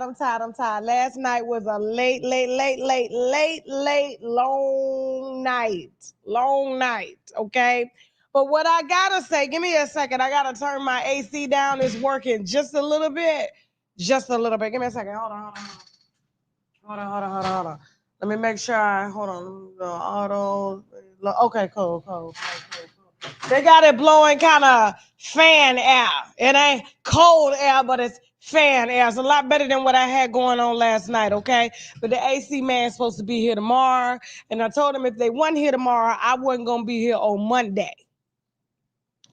I'm tired. Last night was a late, long night, okay? But what I gotta say, give me a second. I gotta turn my AC down. It's working just a little bit. Just a little bit. Give me a second. Hold on. Let me make sure hold on. Auto. Okay, cool. They got it blowing kind of fan air. It ain't cold air, but it's fan air. It's a lot better than what I had going on last night, okay? But the AC man's supposed to be here tomorrow. And I told him if they wasn't here tomorrow, I wasn't going to be here on Monday.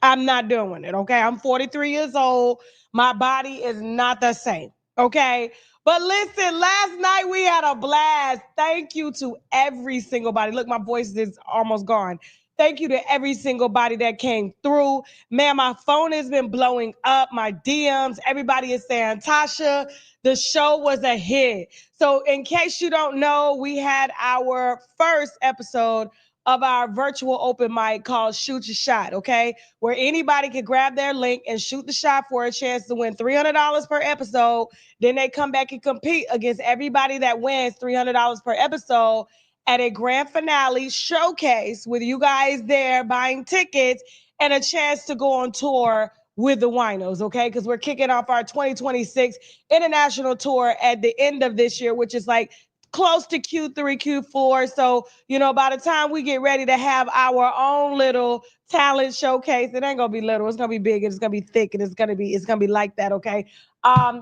I'm not doing it, okay? I'm 43 years old. My body is not the same, okay? But listen, last night we had a blast. Thank you to every single body. Look, my voice is almost gone. Thank you to every single body that came through. Man, my phone has been blowing up. My DMs, everybody is saying, Tasha, the show was a hit. So in case you don't know, we had our first episode of our virtual open mic called Shoot Your Shot, okay? Where anybody can grab their link and shoot the shot for a chance to win $300 per episode. Then they come back and compete against everybody that wins $300 per episode at a grand finale showcase with you guys there buying tickets and a chance to go on tour with the Winos, okay? Because we're kicking off our 2026 international tour at the end of this year, which is like close to Q3, Q4. So, by the time we get ready to have our own little talent showcase, it ain't gonna be little, it's gonna be big, and it's gonna be thick, and it's gonna be like that, okay?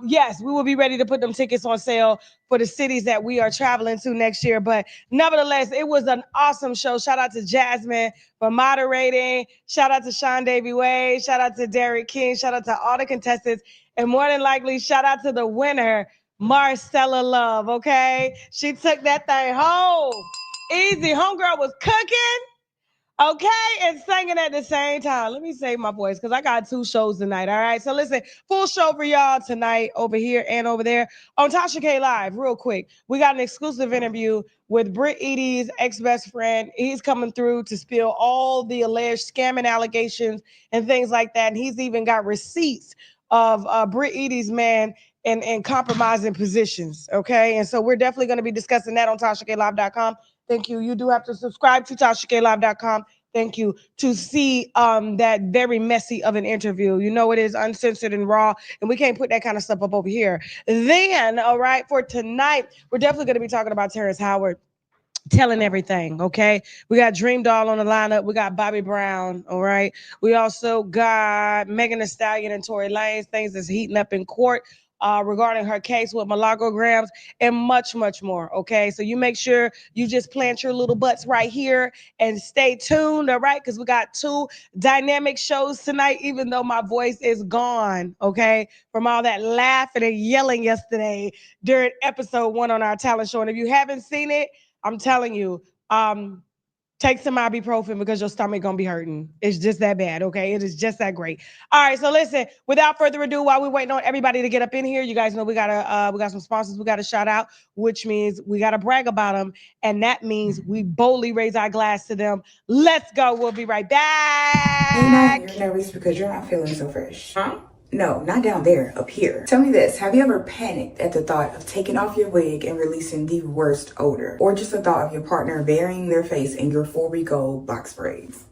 Yes, we will be ready to put them tickets on sale for the cities that we are traveling to next year. But nevertheless, it was an awesome show. Shout out to Jasmine for moderating. Shout out to Sean Davy Wade. Shout out to Derek King. Shout out to all the contestants. And more than likely, shout out to the winner, Marcella Love, okay? She took that thing home. Easy. Homegirl was cooking, okay, and singing at the same time. Let me save my voice because I got 2 shows tonight, all right? So listen, full show for y'all tonight over here and over there on Tasha K Live. Real quick, we got an exclusive interview with Britt Eady's ex-best friend. He's coming through to spill all the alleged scamming allegations and things like that. And he's even got receipts of Britt Eady's man and compromising positions, okay? And so we're definitely going to be discussing that on TashaKLive.com. Thank you. You do have to subscribe to TashaKLive.com. Thank you. To see that very messy of an interview. It is uncensored and raw, and we can't put that kind of stuff up over here. Then, all right, for tonight, we're definitely going to be talking about Terrence Howard telling everything, okay? We got Dream Doll on the lineup. We got Bobby Brown, all right? We also got Megan Thee Stallion and Tory Lanez, things that's heating up in court regarding her case with malagograms and much, much more, okay? So you make sure you just plant your little butts right here and stay tuned, all right? Because we got 2 dynamic shows tonight, even though my voice is gone, okay? From all that laughing and yelling yesterday during episode 1 on our talent show. And if you haven't seen it, I'm telling you, take some ibuprofen because your stomach gonna be hurting. It's just that bad, okay? It is just that great. All right, so listen, without further ado, while we're waiting on everybody to get up in here, you guys know we got some sponsors we gotta shout out, which means we gotta brag about them, and that means we boldly raise our glass to them. Let's go. We'll be right back. You're nervous because you're not feeling so fresh. Huh? No, not down there, up here. Tell me this, have you ever panicked at the thought of taking off your wig and releasing the worst odor? Or just the thought of your partner burying their face in your 4-week-old box braids?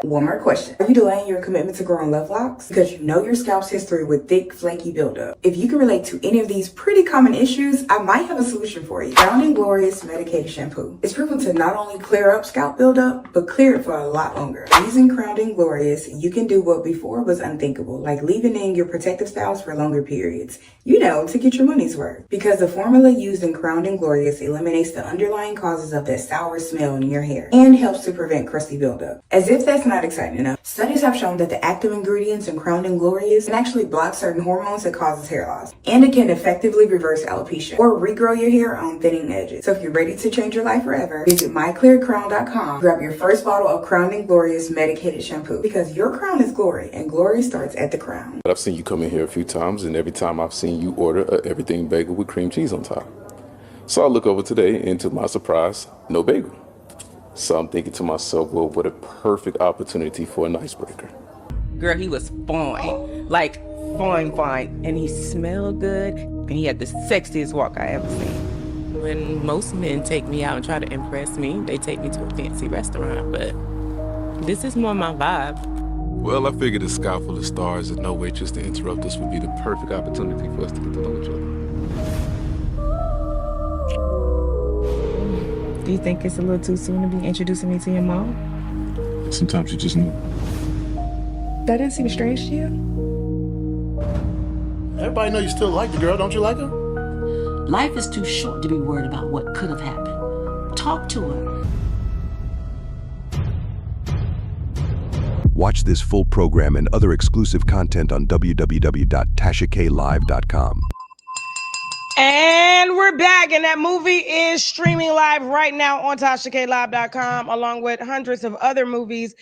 One more question. Are you delaying your commitment to growing love locks? Because you know your scalp's history with thick, flaky buildup. If you can relate to any of these pretty common issues, I might have a solution for you. Crown & Glorious Medicated Shampoo. It's proven to not only clear up scalp buildup, but clear it for a lot longer. Using Crown & Glorious, you can do what before was unthinkable, like leaving in your protective styles for longer periods. To get your money's worth. Because the formula used in Crown & Glorious eliminates the underlying causes of that sour smell in your hair and helps to prevent crusty buildup. As if that's not exciting enough, studies have shown that the active ingredients in Crown & Glorious can actually block certain hormones that causes hair loss, and it can effectively reverse alopecia or regrow your hair on thinning edges. So if you're ready to change your life forever, visit myclearcrown.com, grab your first bottle of Crown & Glorious Medicated Shampoo, because your crown is glory, and glory starts at the crown. I've seen you come in here a few times, and every time I've seen you order a everything bagel with cream cheese on top. So I look over today, and to my surprise, no bagel. So I'm thinking to myself, well, what a perfect opportunity for an icebreaker. Girl, he was fine. Like, fine. And he smelled good, and and he had the sexiest walk I ever seen. When most men take me out and try to impress me, they take me to a fancy restaurant, but this is more my vibe. Well, I figured a sky full of stars and no waitress to interrupt us would be the perfect opportunity for us to get to know each other. Do you think it's a little too soon to be introducing me to your mom? Sometimes you just know. That didn't seem strange to you? Everybody know you still like the girl, don't you like her? Life is too short to be worried about what could have happened. Talk to her. Watch this full program and other exclusive content on www.tashaklive.com. And we're back, and that movie is streaming live right now on TashaKLive.com, along with hundreds of other movies,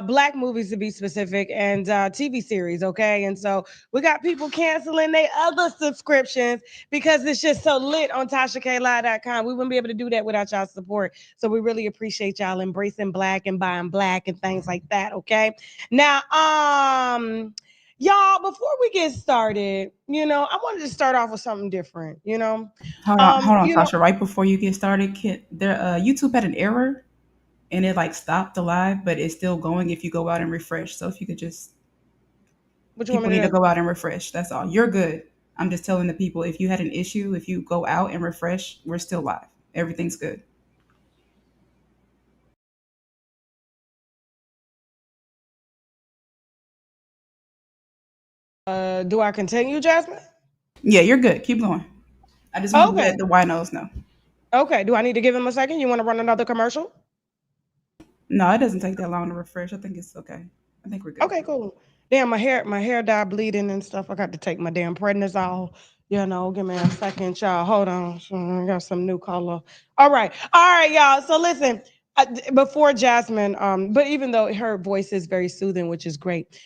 black movies to be specific, and TV series, okay? And so we got people canceling their other subscriptions because it's just so lit on TashaKLive.com. We wouldn't be able to do that without y'all's support. So we really appreciate y'all embracing black and buying black and things like that, okay? Now, y'all, before we get started, I wanted to start off with something different, Hold on, you Tasha. Right before you get started, YouTube had an error, and it stopped the live, but it's still going if you go out and refresh. So if you could just, people need to go out and refresh. That's all. You're good. I'm just telling the people, if you had an issue, if you go out and refresh, we're still live. Everything's good. Do I continue, Jasmine? Yeah, you're good. Keep going. I just want to let the winos know. Okay. Do I need to give him a second? You want to run another commercial? No, it doesn't take that long to refresh. I think it's okay. I think we're good. Okay, cool. Damn, my hair died bleeding and stuff. I got to take my damn prednisol. Give me a second, y'all. Hold on. I got some new color. All right, y'all. So listen, before Jasmine, but even though her voice is very soothing, which is great,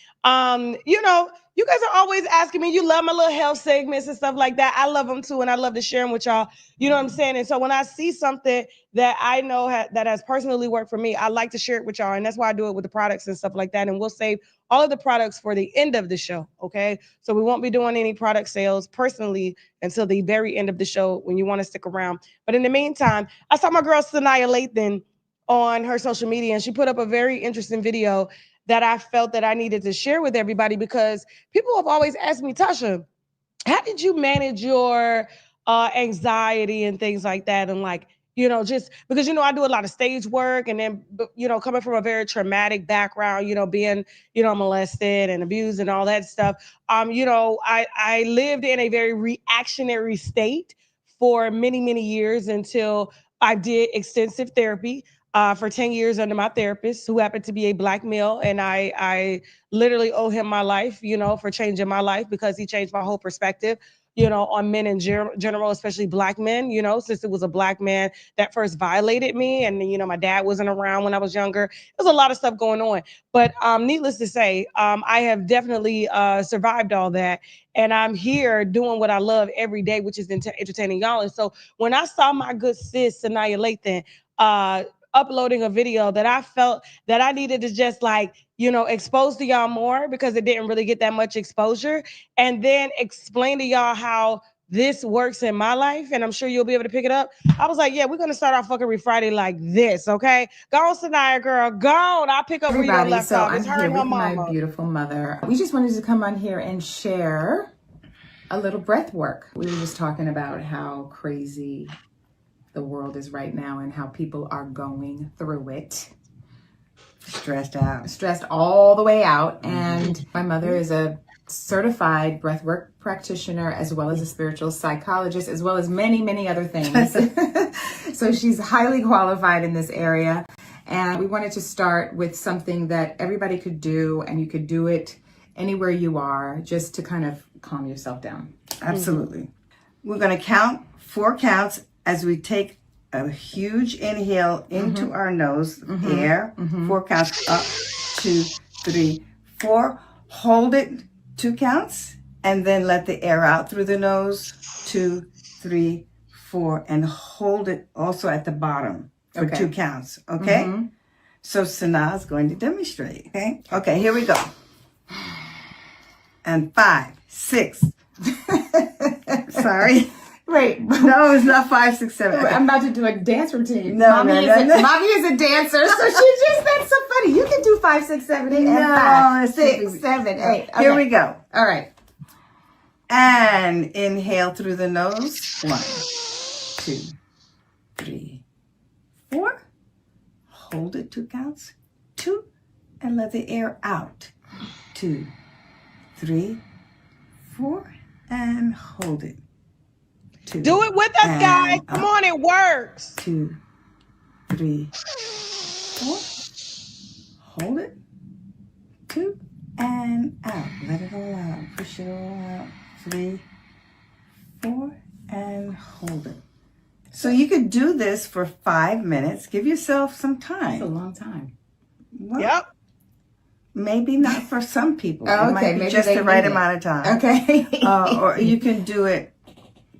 you guys are always asking me, you love my little health segments and stuff like that. I love them too, and I love to share them with y'all. You know what I'm saying? And so when I see something that I know that has personally worked for me, I like to share it with y'all, and that's why I do it with the products and stuff like that. And we'll save all of the products for the end of the show, okay? So we won't be doing any product sales personally until the very end of the show when you want to stick around. But in the meantime, I saw my girl Sanaya Lathan on her social media, and she put up a very interesting video that I felt that I needed to share with everybody, because people have always asked me, Tasha, how did you manage your anxiety and things like that? And just because, I do a lot of stage work, and then, coming from a very traumatic background, being, molested and abused and all that stuff. I lived in a very reactionary state for many, many years until I did extensive therapy. For 10 years under my therapist, who happened to be a black male. And I literally owe him my life, for changing my life, because he changed my whole perspective, on men in general, especially black men, since it was a black man that first violated me. And, my dad wasn't around when I was younger. There's a lot of stuff going on. But needless to say, I have definitely survived all that. And I'm here doing what I love every day, which is entertaining y'all. And so when I saw my good sis, Sanaya Lathan, uploading a video that I felt that I needed to just expose to y'all more, because it didn't really get that much exposure, and then explain to y'all how this works in my life, and I'm sure you'll be able to pick it up. I was like, yeah, we're gonna start off fucking Friday like this, okay? Go on, Sanaya, girl, go on. I'll pick up where you left off. It's her and her mama. My beautiful mother. We just wanted to come on here and share a little breath work. We were just talking about how crazy the world is right now and how people are going through it. Stressed all the way out. And my mother is a certified breathwork practitioner, as well as a spiritual psychologist, as well as many, many other things. So she's highly qualified in this area. And we wanted to start with something that everybody could do, and you could do it anywhere you are, just to kind of calm yourself down. Absolutely. We're going to count 4 counts as we take a huge inhale into our nose, air, 4 counts, up, 2, 3, 4. Hold it 2 counts, and then let the air out through the nose, 2, 3, 4, and hold it also at the bottom for 2 counts, okay? So Sanaa is going to demonstrate, okay? Okay, here we go. And 5, 6, Sorry. Wait. No, it's not 5, 6, 7. I'm about to do a dance routine. No, Mommy no. Mommy is a dancer, so she just, that's so funny. You can do 5, 6, 7, 8, and 5, 6, 7, 8. Okay. Here we go. All right. And inhale through the nose. 1, 2, 3, 4. Hold it 2 counts. 2. And let the air out. 2, 3, 4. And hold it. 2. Do it with us, guys. Come on, it works. 2, 3, 4. Hold it. 2. And out. Let it all out. Push it all out. 3, 4. And hold it. So you could do this for 5 minutes. Give yourself some time. That's a long time. Well, Yep. Maybe not for some people. Oh, It okay, might be maybe just they the right need it. amount of time. Okay. Or you can do it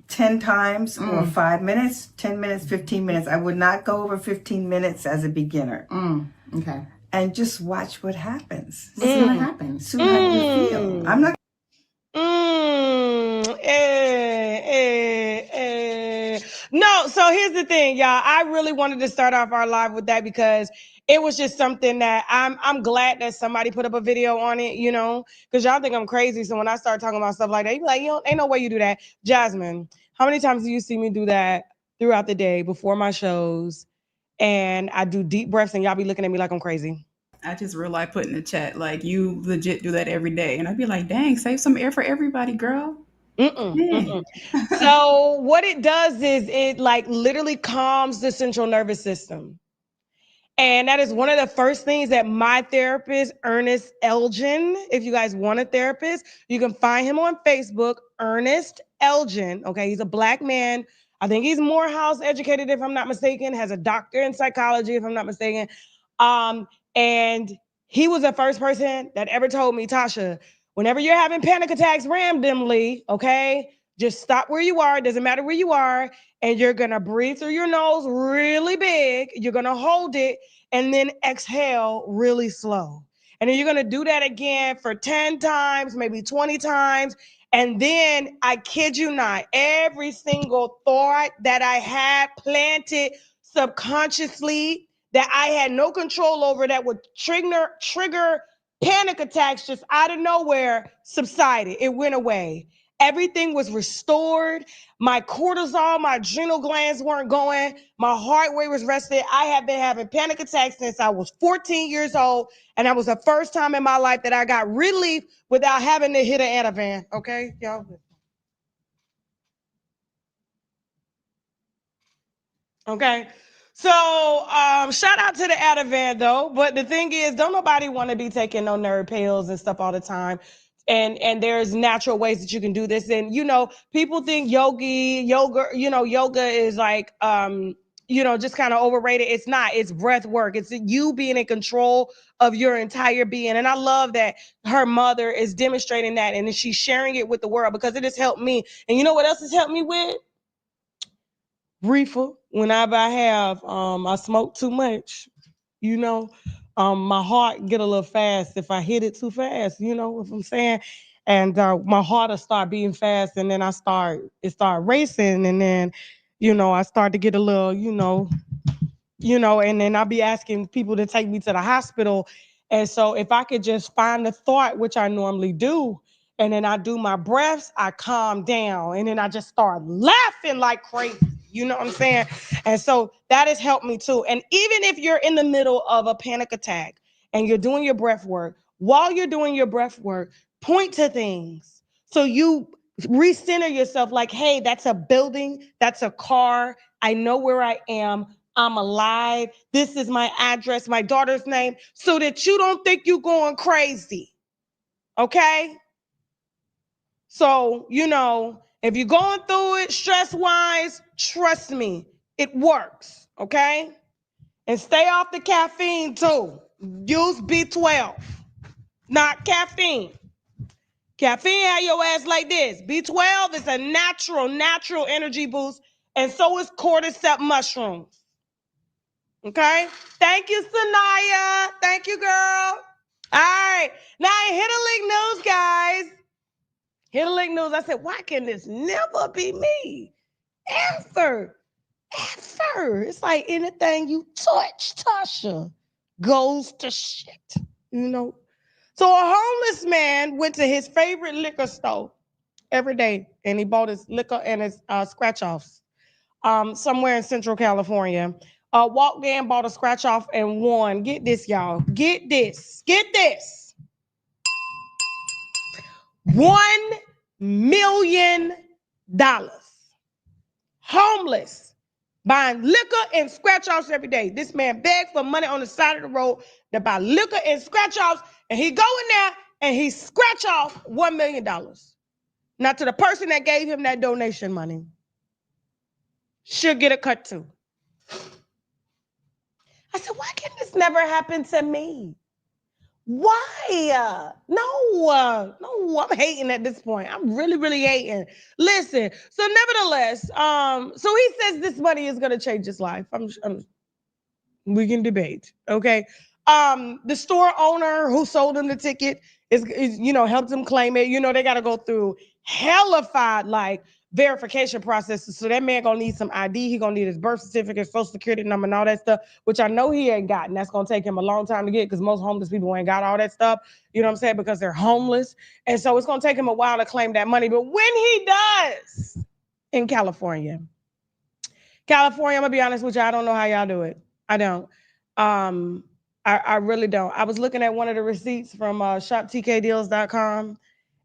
10 times or 5 minutes, 10 minutes, 15 minutes. I would not go over 15 minutes as a beginner. Okay. And just watch what happens. See what happens. See how you feel. I'm not. No, so here's the thing, y'all. I really wanted to start off our live with that because it was just something that I'm glad that somebody put up a video on it, you know, because y'all think I'm crazy. So when I start talking about stuff like that, you be like, ain't no way you do that. Jasmine, how many times do you see me do that throughout the day before my shows? And I do deep breaths and y'all be looking at me like I'm crazy. I just realized put in the chat, like, you legit do that every day. And I'd be like, dang, save some air for everybody, girl. So what it does is it like literally calms the central nervous system. And that is one of the first things that my therapist, Ernest Elgin, if you guys want a therapist, you can find him on Facebook, Ernest Elgin. Okay, he's a Black man. I think he's Morehouse educated, if I'm not mistaken, has a doctor in psychology, if I'm not mistaken. And he was the first person that ever told me, Tasha, whenever you're having panic attacks randomly, okay, just stop where you are. It doesn't matter where you are. And you're going to breathe through your nose really big. You're going to hold it and then exhale really slow. And then you're going to do that again for 10 times, maybe 20 times. And then, I kid you not, every single thought that I had planted subconsciously that I had no control over that would trigger panic attacks just out of nowhere subsided. It went away. Everything was restored. My cortisol, my adrenal glands weren't going. My heart rate was rested. I have been having panic attacks since I was 14 years old. And that was the first time in my life that I got relief without having to hit an Ativan. Okay, y'all? Okay. So shout out to the Ativan though. But the thing is, don't nobody want to be taking no nerve pills and stuff all the time. And there's natural ways that you can do this. And, you know, people think yoga is like, just kind of overrated. It's not. It's breath work. It's you being in control of your entire being. And I love that her mother is demonstrating that and she's sharing it with the world because it has helped me. And you know what else has helped me with? Reefer. Whenever I have, I smoke too much, my heart get a little fast if I hit it too fast, you know what I'm saying? And my heart will start beating fast and then it start racing and then, I start to get a little, and then I'll be asking people to take me to the hospital. And so if I could just find the thought, which I normally do, and then I do my breaths, I calm down and then I just start laughing like crazy. You know what I'm saying? And so that has helped me too. And even if you're in the middle of a panic attack and you're doing your breath work, while you're doing your breath work, point to things. So you recenter yourself like, hey, that's a building, that's a car. I know where I am. I'm alive. This is my address, my daughter's name, so that you don't think you're going crazy. Okay? So, if you're going through it stress-wise, trust me, it works, okay? And stay off the caffeine too. Use B12, not caffeine. Caffeine had your ass like this. B12 is a natural energy boost, and so is cordyceps mushrooms. Okay? Thank you, Sanaya. Thank you, girl. All right. Now, hit a link news, guys. Hit the link news. I said, why can this never be me? Ever. It's like anything you touch, Tasha, goes to shit. You know? So a homeless man went to his favorite liquor store every day, and he bought his liquor and his scratch-offs somewhere in Central California. Walked in, bought a scratch-off, and won. Get this, y'all. Get this. $1 million. Homeless, buying liquor and scratch-offs every day. This man begged for money on the side of the road to buy liquor and scratch-offs, and he go in there and he scratch off $1 million. Now, to the person that gave him that donation money, she'll get a cut too. I said, why can this never happen to me? Why? No, I'm hating at this point. I'm really hating. Listen, so nevertheless, so he says this money is gonna change his life. We can debate, okay? The store owner who sold him the ticket is helped him claim it. They gotta go through hellified like verification processes. So that man gonna need some ID. He gonna need his birth certificate, social security number, and all that stuff, which I know he ain't gotten. That's gonna take him a long time to get because most homeless people ain't got all that stuff. You know what I'm saying? Because they're homeless. And so it's gonna take him a while to claim that money. But when he does in California, I'm gonna be honest with you, I don't know how y'all do it. I don't. I really don't. I was looking at one of the receipts from shoptkdeals.com.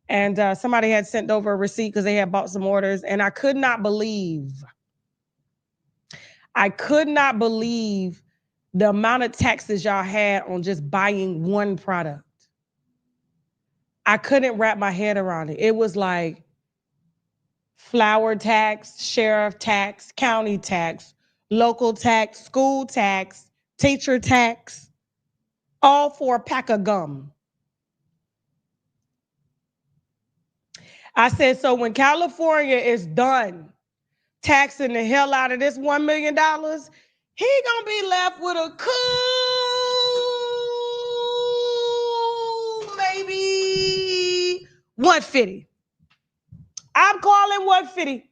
And somebody had sent over a receipt because they had bought some orders. And I could not believe the amount of taxes y'all had on just buying one product. I couldn't wrap my head around it. It was like flour tax, sheriff tax, county tax, local tax, school tax, teacher tax, all for a pack of gum. I said, so when California is done taxing the hell out of this $1 million, he gonna be left with a cool maybe 150. I'm calling 150.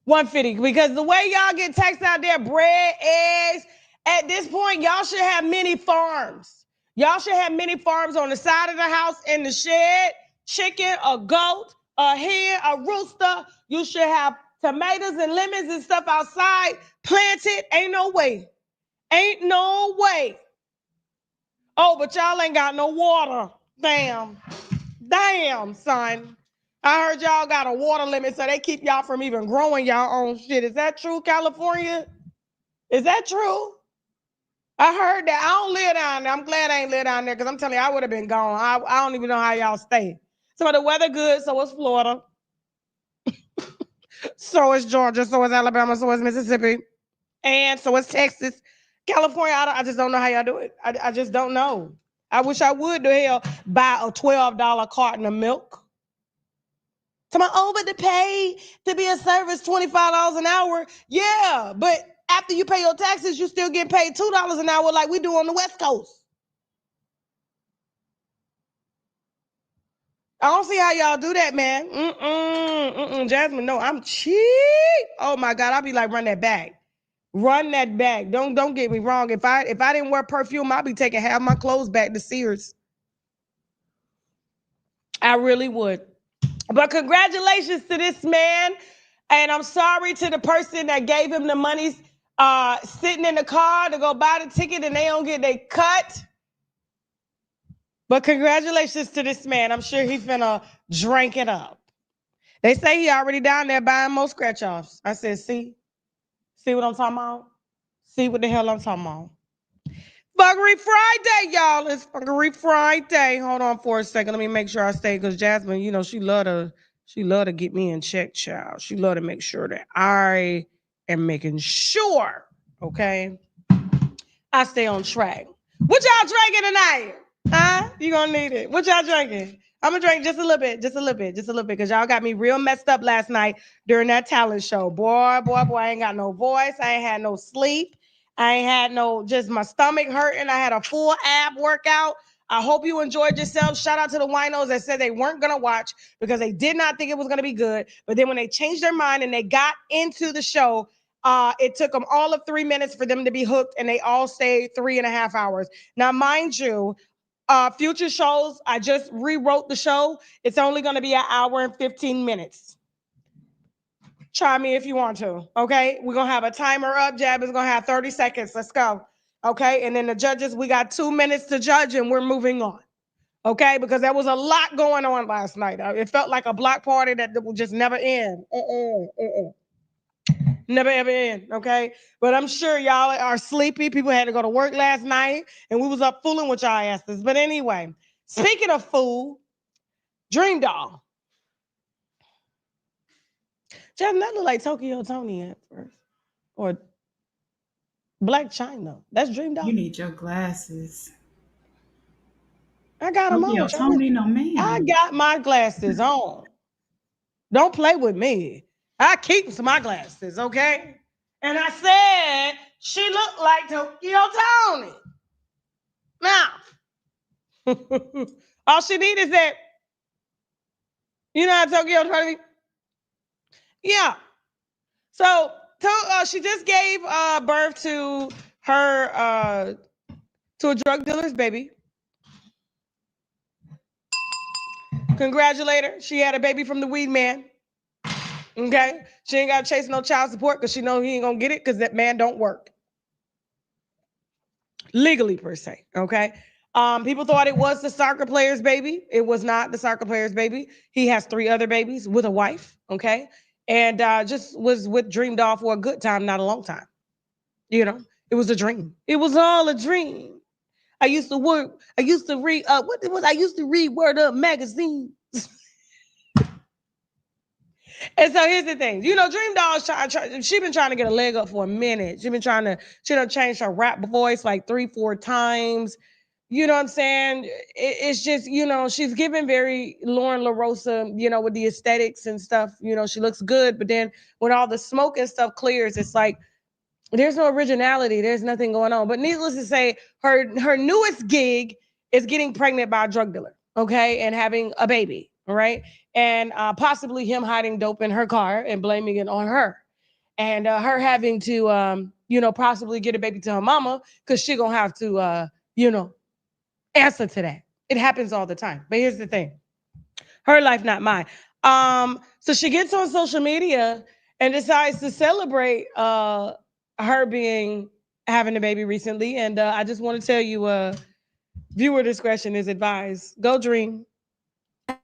150 because the way y'all get taxed out there, bread, eggs, at this point, y'all should have many farms. Y'all should have many farms on the side of the house, in the shed, chicken, a goat, a hen, a rooster. You should have tomatoes and lemons and stuff outside planted. Ain't no way. Oh, but y'all ain't got no water. Damn, son. I heard y'all got a water limit, so they keep y'all from even growing y'all own shit. Is that true, California? Is that true? I heard that. I don't live down there. I'm glad I ain't live down there because I'm telling you, I would have been gone. I don't even know how y'all stay. So the weather good, so is Florida. So is Georgia, so is Alabama, so is Mississippi. And so is Texas. California, I just don't know how y'all do it. I just don't know. I wish I would, the hell, buy a $12 carton of milk. But to pay to be a service $25 an hour. Yeah, but after you pay your taxes, you still get paid $2 an hour like we do on the West Coast. I don't see how y'all do that, man. Jasmine, no, I'm cheap. Oh my God, I'll be like, run that back. Don't get me wrong. If I didn't wear perfume, I'd be taking half my clothes back to Sears. I really would. But congratulations to this man. And I'm sorry to the person that gave him the money sitting in the car to go buy the ticket and they don't get their cut. But congratulations to this man. I'm sure he's finna drink it up. They say he already down there buying more scratch-offs. I said, see what I'm talking about? See what the hell I'm talking about? Fungery Friday, y'all. It's Fungery Friday. Hold on for a second. Let me make sure I stay, because Jasmine, she love to get me in check, child. She love to make sure that I am making sure, okay, I stay on track. What y'all drinking tonight? Huh? You gonna need it. What y'all drinking? I'm gonna drink just a little bit, because y'all got me real messed up last night during that talent show. Boy, I ain't got no voice. I ain't had no sleep. I ain't had just my stomach hurting. I had a full ab workout. I hope you enjoyed yourself. Shout out to the winos that said they weren't going to watch because they did not think it was going to be good. But then when they changed their mind and they got into the show, it took them all of 3 minutes for them to be hooked, and they all stayed 3.5 hours. Now, mind you, future shows, I just rewrote the show. It's only going to be 1 hour and 15 minutes. Try me if you want to, okay? We're going to have a timer up. Jab is going to have 30 seconds. Let's go, okay? And then the judges, we got 2 minutes to judge, and we're moving on, okay? Because there was a lot going on last night. It felt like a block party that would just never end. Never ever end, okay? But I'm sure y'all are sleepy. People had to go to work last night, and we was up fooling with y'all asses. But anyway, speaking of fool, Dream Doll. Jeff, that look like Tokyo Tony at first. Or Black China. That's Dream Doll. You need your glasses. I got them on. Tony, no man. I got my glasses on. Don't play with me. I keep my glasses, okay? And I said she looked like Tokyo Tony. Now, all she need is that. You know how Tokyo Tony? Yeah. So she just gave birth to her to a drug dealer's baby. Congratulate her. She had a baby from the weed man. Okay, she ain't got to chase no child support because she know he ain't gonna get it because that man don't work legally per se. Okay, people thought it was the soccer player's baby. It was not the soccer player's baby. He has 3 other babies with a wife. Okay, and just was with Dream Doll for a good time, not a long time. You know, it was a dream. It was all a dream. I used to read. I used to read Word Up magazine. And so here's the thing, you know, Dream Doll's she been trying to get a leg up for a minute. She done changed her rap voice like 3-4 times. You know what I'm saying? It's just, you know, she's giving very Lauren LaRosa, you know, with the aesthetics and stuff. You know, she looks good, but then when all the smoke and stuff clears, it's like there's no originality. There's nothing going on. But needless to say, her newest gig is getting pregnant by a drug dealer, okay, and having a baby. All right. And possibly him hiding dope in her car and blaming it on her. And her having to, you know, possibly get a baby to her mama because she going to have to, you know, answer to that. It happens all the time. But here's the thing. Her life, not mine. So she gets on social media and decides to celebrate her having a baby recently. And I just want to tell you, viewer discretion is advised. Go Dream.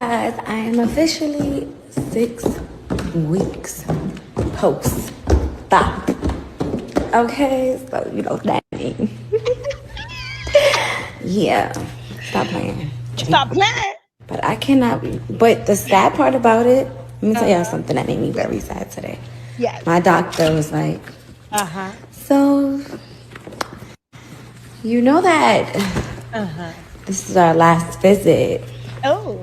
Guys, I am officially 6 weeks post-op. Okay, so you know what that means. Yeah, stop playing. Stop playing. But I cannot. But the sad part about it, let me tell y'all something that made me very sad today. Yes. My doctor was like, so you know that this is our last visit. Oh.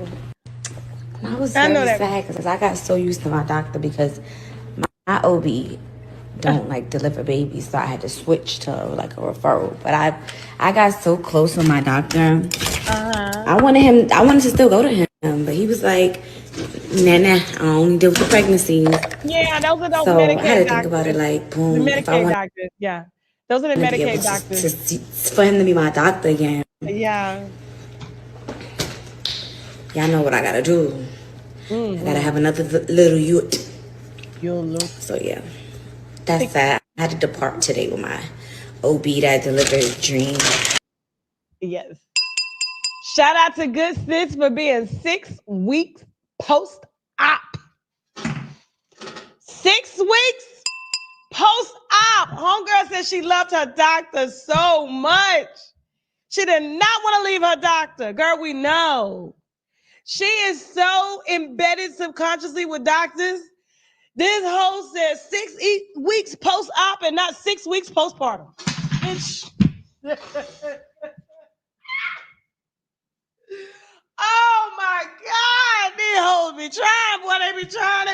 And I was very sad because I got so used to my doctor because my OB don't like deliver babies, so I had to switch to like a referral. But I got so close with my doctor. I wanted to still go to him, but he was like, nah, I only deal with the pregnancies. Yeah, those are those so Medicaid I had to doctors. think about it like, boom. The Medicaid doctors, yeah. Those are the Medicaid doctors. For him to be my doctor again. Yeah. Y'all know what I gotta do. I gotta have another little youth. So yeah, that's sad. I had to depart today with my OB that delivered Dream. Yes. Shout out to Good Sis for being 6 weeks post-op. 6 weeks post-op. Homegirl said she loved her doctor so much. She did not want to leave her doctor. Girl, we know. She is so embedded subconsciously with doctors. This hoe said 6 weeks post-op and not 6 weeks postpartum. Oh my God, these hoes be trying, boy. They be trying.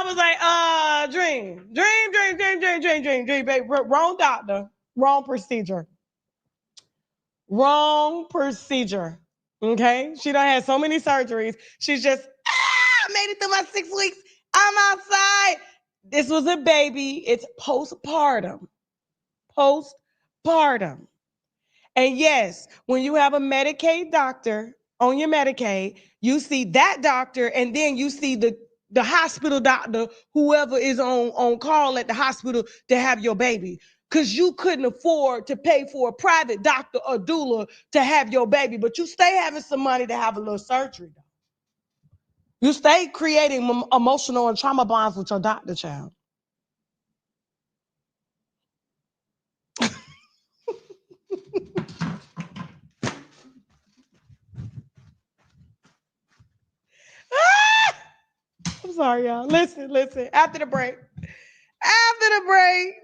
Was like, Dream, baby. Wrong doctor, wrong procedure. Wrong procedure. Okay? She done had so many surgeries. She's just, I made it through my 6 weeks. I'm outside. This was a baby. It's postpartum. Postpartum. And yes, when you have a Medicaid doctor on your Medicaid, you see that doctor and then you see the hospital doctor, whoever is on call at the hospital to have your baby. Because you couldn't afford to pay for a private doctor or doula to have your baby, but you stay having some money to have a little surgery. You stay creating emotional and trauma bonds with your doctor, child. I'm sorry, y'all. Listen. After the break,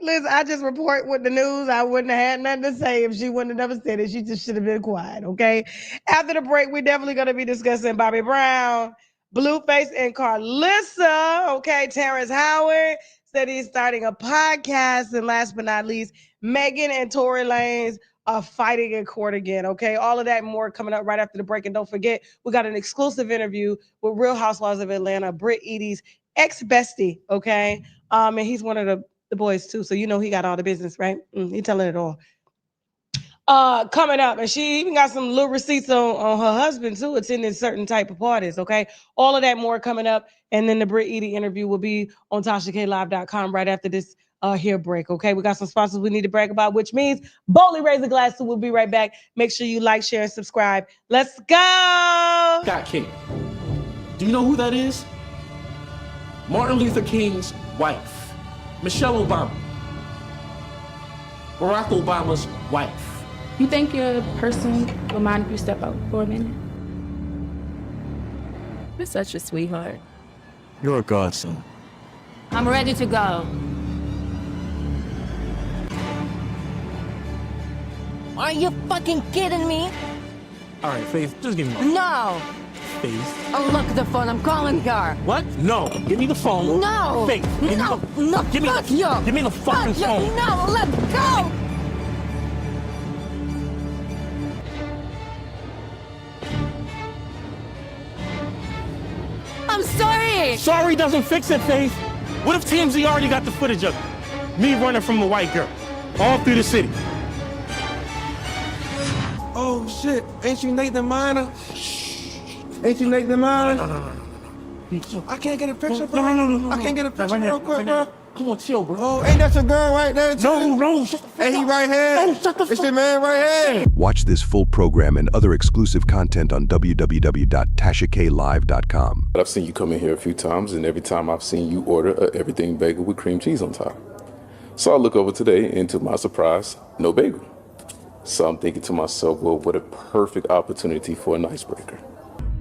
listen, I just report with the news. I wouldn't have had nothing to say if she wouldn't have never said it. She just should have been quiet, okay? After the break, we're definitely going to be discussing Bobby Brown, Blueface and Carissa, okay? Terrence Howard said he's starting a podcast. And last but not least, Megan and Tory Lanez are fighting in court again, okay? All of that and more coming up right after the break. And don't forget, we got an exclusive interview with Real Housewives of Atlanta, Britt Edie's ex-bestie, okay? And he's one of the boys too, so you know he got all the business, right? He telling it all. Coming up, and she even got some little receipts on her husband too, attending certain type of parties, okay? All of that more coming up, and then the Britt Edie interview will be on TashaKLive.com right after this here break, okay? We got some sponsors we need to brag about, which means boldly raise a glass, so we'll be right back. Make sure you like, share, and subscribe. Let's go! Scott King. Do you know who that is? Martin Luther King's wife, Michelle Obama, Barack Obama's wife. You think your person will mind if you step out for a minute? You're such a sweetheart. You're a godson. I'm ready to go. Are you fucking kidding me? All right, Faith, just give me my phone. No! Faith. Oh, look, the phone. I'm calling her. What? No. Give me the phone. No! Faith. No! Give me Fuck you! Give me the fucking Fuck you! phone. No! Let go! I'm sorry! Sorry doesn't fix it, Faith. What if TMZ already got the footage of me running from a white girl all through the city? Oh shit, ain't you Nathan Minor? Ain't you Nathan Minor? No. I can't get a picture, bro. No. I can't get a picture real quick, bro. Come on, chill, bro. Oh, ain't that your girl right there, too? No. Hey, he right here. It's your man right here. Watch this full program and other exclusive content on www.TashaKLive.com. I've seen you come in here a few times, and every time I've seen you order a everything bagel with cream cheese on top. So I look over today, and to my surprise, no bagel. So I'm thinking to myself, well, what a perfect opportunity for an icebreaker.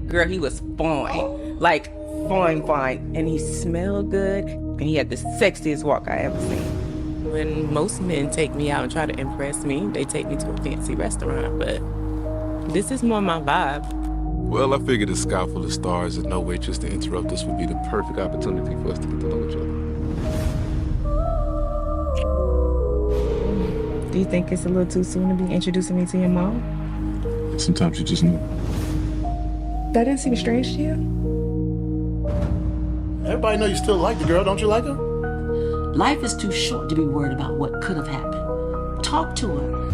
Girl, he was fine. Like, fine. And he smelled good. And he had the sexiest walk I ever seen. When most men take me out and try to impress me, they take me to a fancy restaurant. But this is more my vibe. Well, I figured a sky full of stars and no waitress to interrupt us would be the perfect opportunity for us to get to know each other. Do you think it's a little too soon to be introducing me to your mom? Sometimes you just know. That didn't seem strange to you? Everybody know you still like the girl, don't you like her? Life is too short to be worried about what could have happened. Talk to her.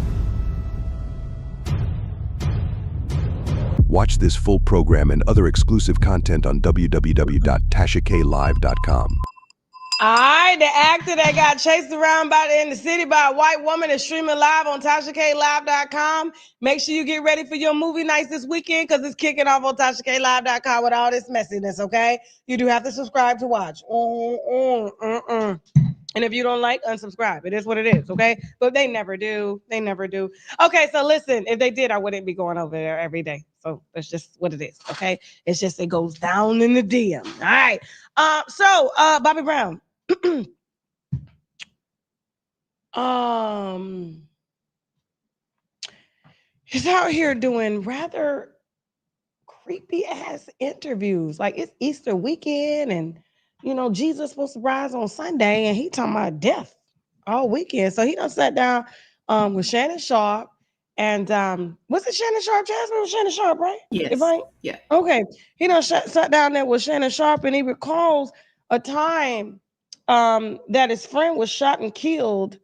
Watch this full program and other exclusive content on www.TashaKLive.com. All right, the actor that got chased around in the city by a white woman is streaming live on TashaKLive.com. Make sure you get ready for your movie nights this weekend because it's kicking off on TashaKLive.com with all this messiness, okay? You do have to subscribe to watch. And if you don't like, unsubscribe. It is what it is, okay? But they never do. Okay, so listen, if they did, I wouldn't be going over there every day. So that's just what it is, okay? It's just it goes down in the DM. All right. So Bobby Brown. He's out here doing rather creepy ass interviews. Like it's Easter weekend and Jesus supposed to rise on Sunday and he talking about death all weekend. So he done sat down with Shannon Sharp And was it Shannon Sharp? Jasmine was Shannon Sharp, right? Yes. Yeah. Okay. He done sat down there with Shannon Sharp, and he recalls a time that his friend was shot and killed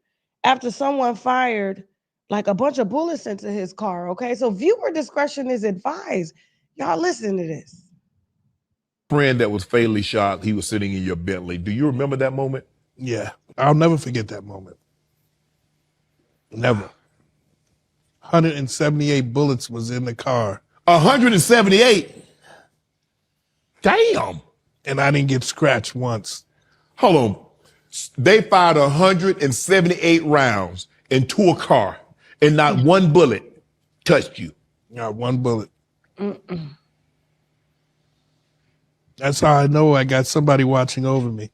after someone fired like a bunch of bullets into his car. Okay, so viewer discretion is advised. Y'all listen to this. Friend that was fatally shot, he was sitting in your Bentley. Do you remember that moment? Yeah, I'll never forget that moment. Never. 178 bullets was in the car. 178? Damn. And I didn't get scratched once. Hold on. They fired 178 rounds into a car, and not one bullet touched you. Not one bullet. That's how I know I got somebody watching over me.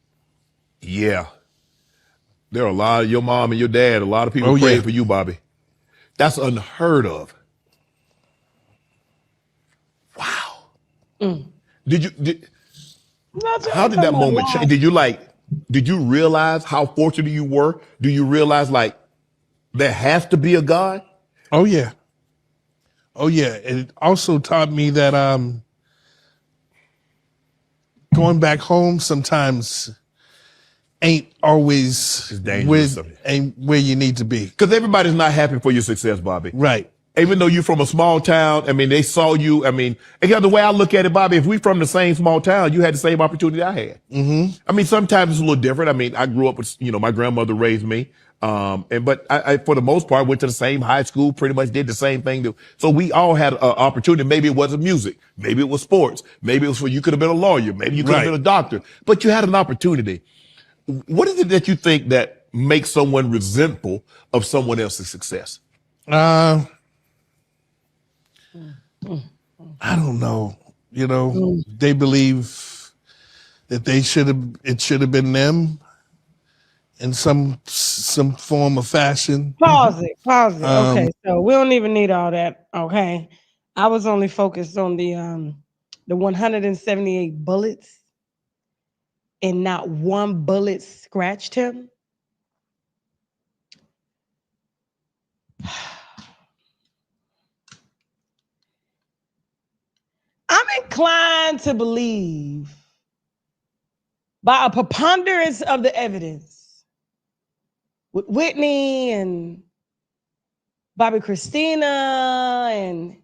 Yeah. There are a lot of your mom and your dad, a lot of people praying for you, Bobby. That's unheard of. Wow. How did that moment change? Did you realize how fortunate you were? Do you realize like there has to be a God? Oh yeah. Oh yeah. It also taught me that going back home sometimes ain't always where you need to be. Because everybody's not happy for your success, Bobby. Right. Even though you're from a small town, I mean, they saw you. I mean, and the way I look at it, Bobby, if we from the same small town, you had the same opportunity I had. Mm-hmm. I mean, sometimes it's a little different. I mean, I grew up with, my grandmother raised me. But I, for the most part, went to the same high school, pretty much did the same thing. So we all had an opportunity. Maybe it wasn't music. Maybe it was sports. Maybe it was you could have been a lawyer. Maybe you could have been a doctor, but you had an opportunity. What is it that you think that makes someone resentful of someone else's success? I don't know. They believe that it should have been them in some form of fashion. Pause it. Okay, so we don't even need all that. Okay, I was only focused on the 178 bullets, and not one bullet scratched him. I'm inclined to believe, by a preponderance of the evidence, with Whitney and Bobby Christina and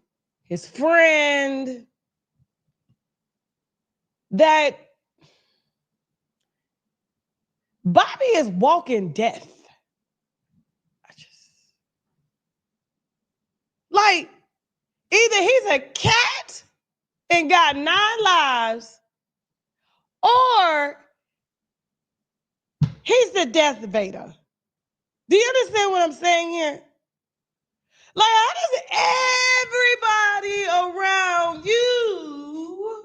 his friend, that Bobby is walking death. Like, either he's a cat and got 9 lives, or he's the death vader. Do you understand what I'm saying here? Like, how does everybody around you,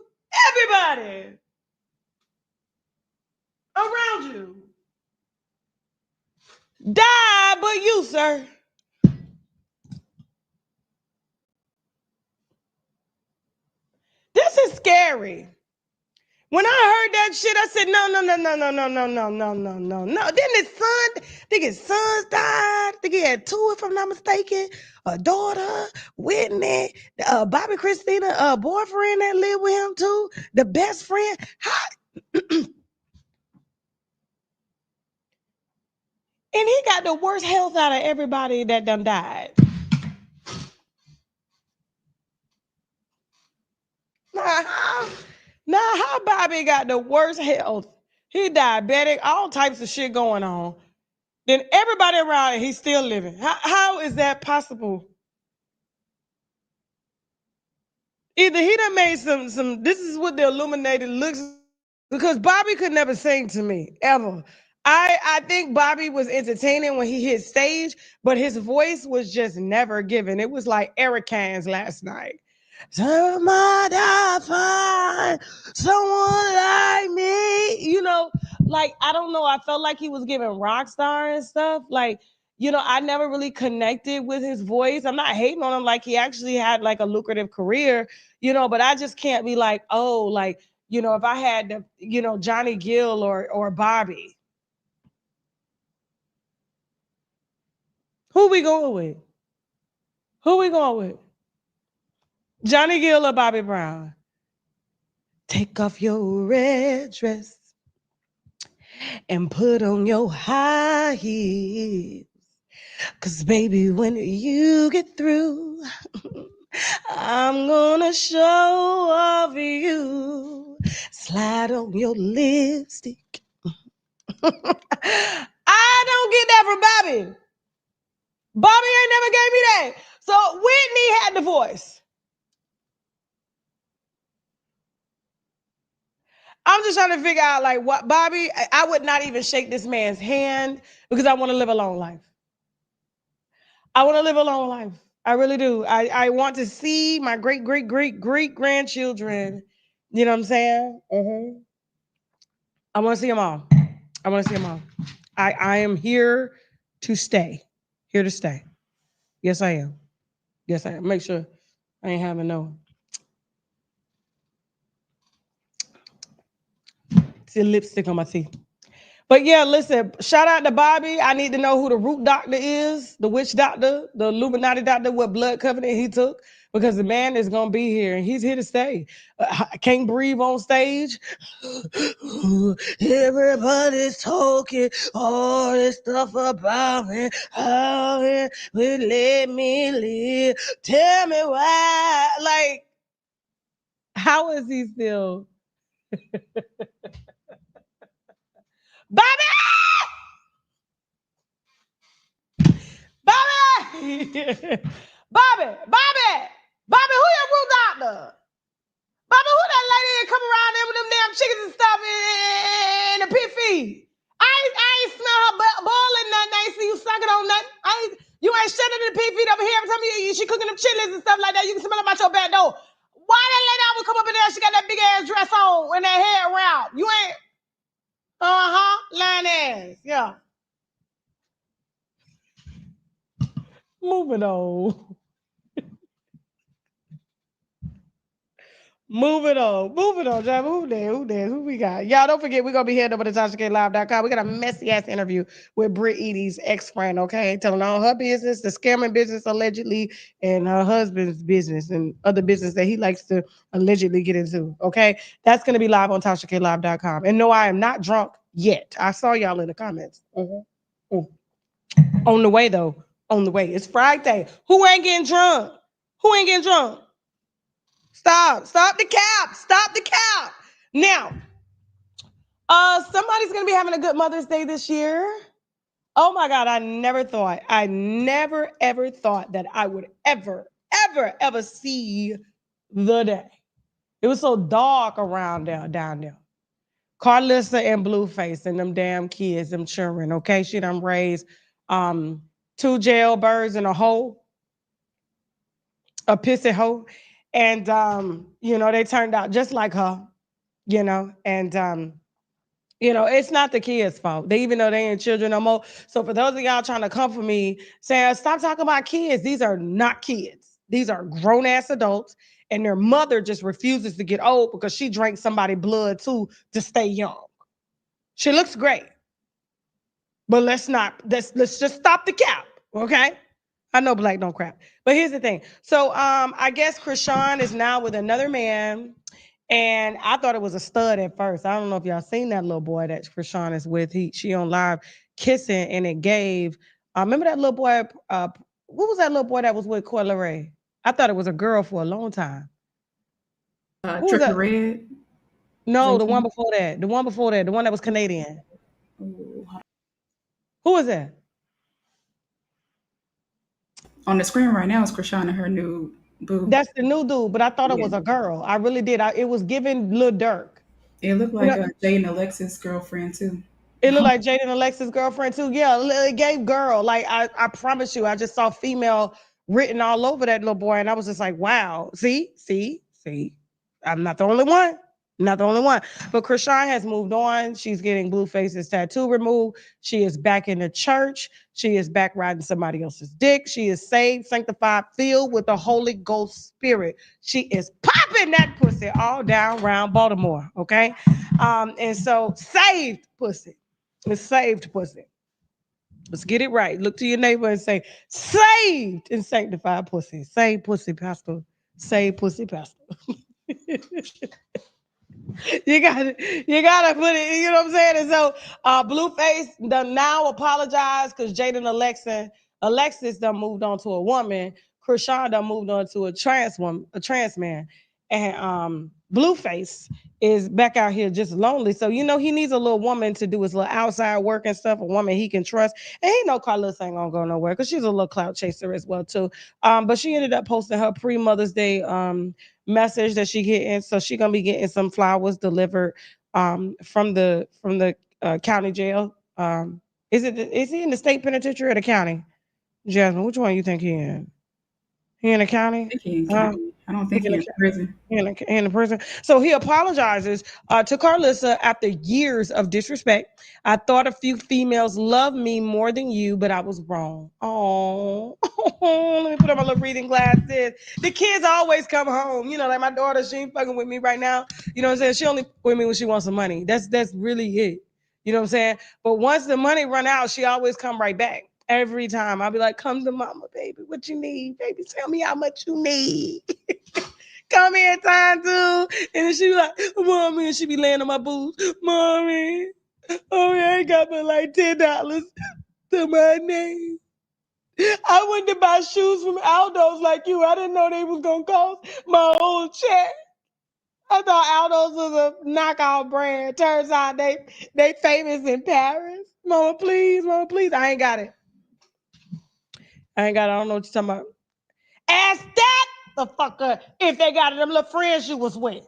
everybody around you, die but you, sir? This is scary. When I heard that shit, I said, no. Didn't his sons died? I think he had 2, if I'm not mistaken. A daughter, Whitney, Bobby Christina, a boyfriend that lived with him too, the best friend. And he got the worst health out of everybody that done died. Now, how Bobby got the worst health? He diabetic, all types of shit going on. Then everybody around him, he's still living. How is that possible? Either he done made some. This is what the illuminated looks, because Bobby could never sing to me ever. I think Bobby was entertaining when he hit stage, but his voice was just never given. It was like Eric Cans last night. Somebody find someone like me, like, I don't know. I felt like he was giving rock star and stuff. Like, I never really connected with his voice. I'm not hating on him. Like, he actually had like a lucrative career, but I just can't be like, oh, like, if I had the, Johnny Gill or Bobby, who we going with? Who we going with? Johnny Gill or Bobby Brown? Take off your red dress and put on your high heels. 'Cause baby, when you get through, I'm gonna show off you. Slide on your lipstick. I don't get that from Bobby. Bobby ain't never gave me that. So Whitney had the voice. I'm just trying to figure out, like, what Bobby, I would not even shake this man's hand because I want to live a long life. I want to live a long life. I really do. I want to see my great grandchildren. You know what I'm saying? I want to see them all. I want to see them all. I am here to stay. Here to stay. Yes, I am. Yes, I am. Make sure I ain't having no. See lipstick on my teeth. But yeah, listen, shout out to Bobby. I need to know who the root doctor is, the witch doctor, the Illuminati doctor, what blood covenant he took, because the man is going to be here and he's here to stay. I can't breathe on stage. Everybody's talking all this stuff about me. How it will let me live. Tell me why. Like, how is he still? Bobby! Bobby! Bobby! Who your root doctor? Bobby, who that lady that come around there with them damn chickens and stuff in the pit feed? I ain't smell her boiling nothing. I ain't see you sucking on nothing. You ain't shutting in the pit feed over here every time she cooking them chilies and stuff like that. You can smell them out your back door. Why that lady always come up in there? She got that big ass dress on and that hair around. You ain't. Lanez. Yeah. Moving on. Moving on, John. Who we got? Y'all don't forget, we're going to be heading over to TashaKLive.com. We got a messy ass interview with Britt Edie's ex-friend, okay? Telling all her business, the scamming business allegedly, and her husband's business and other business that he likes to allegedly get into, okay? That's going to be live on TashaKLive.com. And no, I am not drunk yet. I saw y'all in the comments. On the way, though. On the way. It's Friday. Who ain't getting drunk? Stop the cap. Now, somebody's gonna be having a good Mother's Day this year. Oh my God, I never ever thought that I would ever see the day. It was so dark around down there. Carissa and Blueface and them damn kids, them children, okay? She done raised 2 jailbirds in a hole, a pissy hole. And, they turned out just like her, and, it's not the kids' fault. They even though they ain't children no more. So for those of y'all trying to come for me saying, stop talking about kids. These are not kids. These are grown-ass adults. And their mother just refuses to get old because she drank somebody's blood too to stay young. She looks great. But let's just stop the cap, okay? I know black don't crap. But here's the thing. So I guess Krishan is now with another man. And I thought it was a stud at first. I don't know if y'all seen that little boy that Krishan is with. She on live kissing, and it gave. Remember that little boy? What was that little boy that was with Coyle Ray? I thought it was a girl for a long time. Trick or Red? No, the one before that. The one that was Canadian. Ooh. Who was that? On the screen right now is Krishan and her new boo. That's the new dude, but I thought it was a girl. I really did. It was giving Lil Durk. It looked like Jade and Alexis' girlfriend too. It looked like Jade and Alexis' girlfriend too. Yeah, it gave girl. Like I promise you, I just saw female written all over that little boy, and I was just like, wow. See. I'm not the only one. But Krishan has moved on. She's getting Blueface's tattoo removed. She is back in the church. She is back riding somebody else's dick. She is saved, sanctified, filled with the Holy Ghost Spirit. She is popping that pussy all down around Baltimore, okay? And so saved pussy. It's saved pussy. Let's get it right. Look to your neighbor and say, saved and sanctified pussy. Save pussy, pastor. Save pussy, pastor. you gotta put it, you know what I'm saying? And so Blueface done now apologize because Alexis done moved on to a woman. Krishan done moved on to a trans woman, a trans man. And Blueface is back out here just lonely. So you know he needs a little woman to do his little outside work and stuff, a woman he can trust. And he know Carlos ain't gonna go nowhere because she's a little clout chaser as well too. But she ended up posting her pre-Mother's Day message that she getting. So she gonna be getting some flowers delivered from the county jail. Is he in the state penitentiary or the county? Jasmine, which one you think he in? He in the county? I think he in county. I don't think he in prison. In the prison. So he apologizes to Carlissa after years of disrespect. I thought a few females loved me more than you, but I was wrong. Oh, let me put on my little reading glasses. The kids always come home. You know, like my daughter, she ain't fucking with me right now. You know what I'm saying? She only with me when she wants some money. That's really it. You know what I'm saying? But once the money run out, she always come right back. Every time I'll be like, come to mama, baby. What you need? Baby, tell me how much you need. Come here, time to. And then she be like, mommy, and she be laying on my boobs. Mommy, oh, yeah, I got me like $10 to my name. I went to buy shoes from Aldo's like you. I didn't know they was going to cost my whole check. I thought Aldo's was a knockout brand. Turns out they famous in Paris. Mama, please. I ain't got it. I don't know what you're talking about. Ask that the fucker if they got it. Them little friends you was with.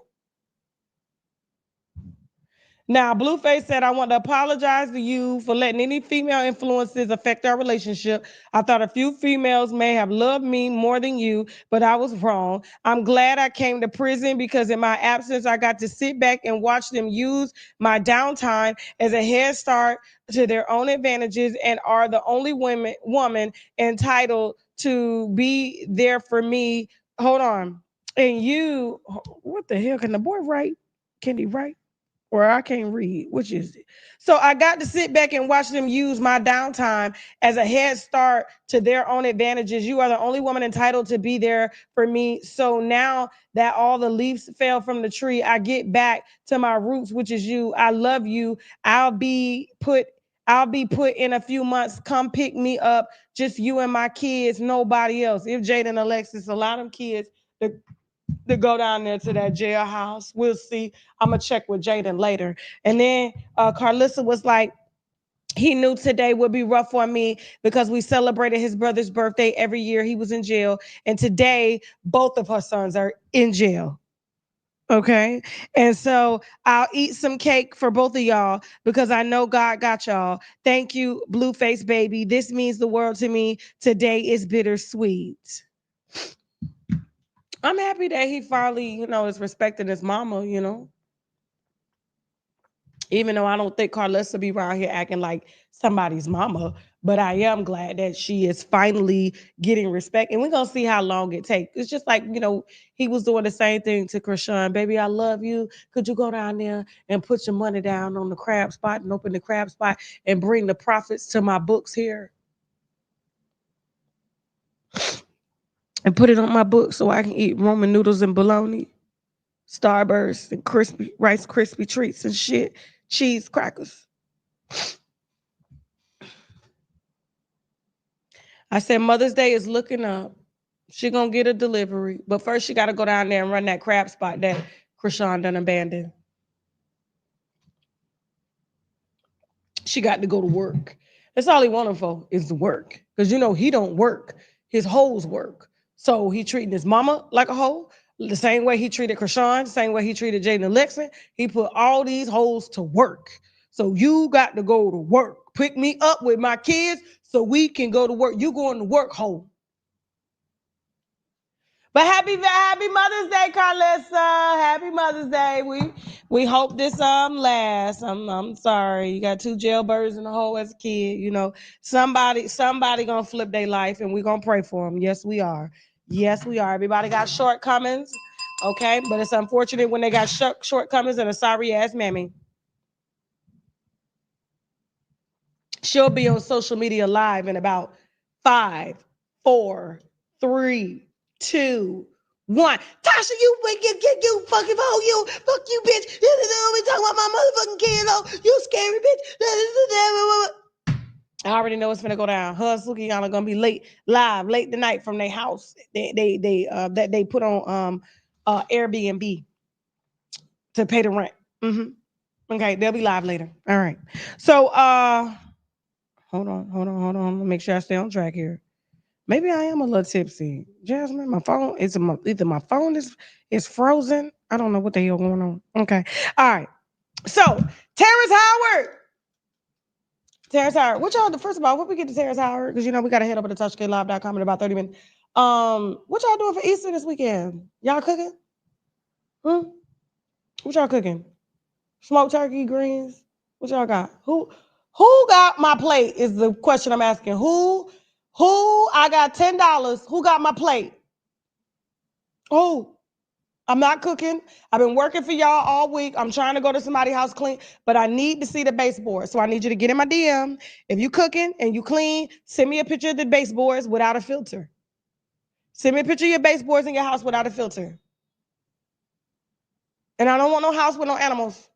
Now, Blueface said, I want to apologize to you for letting any female influences affect our relationship. I thought a few females may have loved me more than you, but I was wrong. I'm glad I came to prison because in my absence, I got to sit back and watch them use my downtime as a head start to their own advantages and are the only woman entitled to be there for me. Hold on. And you, what the hell? Can the boy write? Can he write? Or I can't read. Which is it? So I got to sit back and watch them use my downtime as a head start to their own advantages. You are the only woman entitled to be there for me. So now that all the leaves fell from the tree, I get back to my roots, which is you. I love you. I'll be put in a few months. Come pick me up. Just you and my kids, nobody else. If Jade and Alexis allow them kids to go down there to that jailhouse. We'll see. I'm going to check with Jaden later. And then Carlissa was like, he knew today would be rough for me because we celebrated his brother's birthday every year he was in jail. And today, both of her sons are in jail. Okay. And so I'll eat some cake for both of y'all because I know God got y'all. Thank you, Blueface baby. This means the world to me. Today is bittersweet. I'm happy that he finally, is respecting his mama, Even though I don't think Carlissa be around here acting like somebody's mama, but I am glad that she is finally getting respect. And we're going to see how long it takes. It's just like, he was doing the same thing to Krishan. Baby, I love you. Could you go down there and put your money down on the crab spot and open the crab spot and bring the profits to my books here? And put it on my book so I can eat Roman noodles and bologna, Starburst and crispy Rice Krispie treats and shit, cheese crackers. I said Mother's Day is looking up. She gonna get a delivery, but first she gotta go down there and run that crab spot that Krishan done abandoned. She got to go to work. That's all he wanted for is to work, because he don't work. His hoes work. So he treating his mama like a hoe, the same way he treated Krishan, the same way he treated Jaden and Lexington. He put all these hoes to work. So you got to go to work. Pick me up with my kids so we can go to work. You going to work, hoe. But happy Mother's Day, Carlissa. Happy Mother's Day. We hope this lasts. I'm sorry. You got 2 jailbirds in the hole as a kid. Somebody gonna flip their life, and we gonna pray for them. Yes, we are. Yes, we are. Everybody got shortcomings, okay? But it's unfortunate when they got shortcomings and a sorry ass mammy. She'll be on social media live in about 5, 4, 3, 2, 1. Tasha, you fucking hoe, you fuck you, bitch. We talking about my motherfucking kids, oh, you scary bitch. I already know it's gonna go down. Her and Sukiyana gonna be late tonight from their house. That they put on Airbnb to pay the rent. Okay, they'll be live later. All right. So hold on. Make sure I stay on track here. Maybe I am a little tipsy. Jasmine, my phone either my phone is frozen. I don't know what the hell going on. Okay. All right. So Terrence Howard. What y'all, first of all, when we get to Terrence Howard, because we got to head over to touchklive.com in about 30 minutes. What y'all doing for Easter this weekend? Y'all cooking? What y'all cooking? Smoked turkey, greens? What y'all got? Who got my plate is the question I'm asking. Who I got $10. Who got my plate? Who? I'm not cooking. I've been working for y'all all week. I'm trying to go to somebody's house clean, but I need to see the baseboard. So I need you to get in my DM. If you cooking and you clean, send me a picture of the baseboards without a filter. Send me a picture of your baseboards in your house without a filter. And I don't want no house with no animals.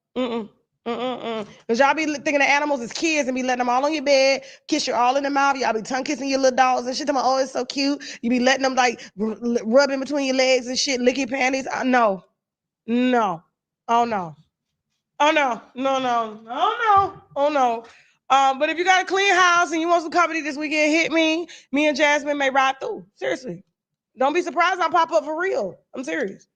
Because y'all be thinking the animals is kids and be letting them all on your bed, kiss you all in the mouth. Y'all be tongue kissing your little dogs and shit. Them, oh, it's so cute. You be letting them like rub in between your legs and shit, lick your panties. No. Oh no. But if you got a clean house and you want some company this weekend, hit me. Me and Jasmine may ride through. Seriously. Don't be surprised I pop up for real. I'm serious.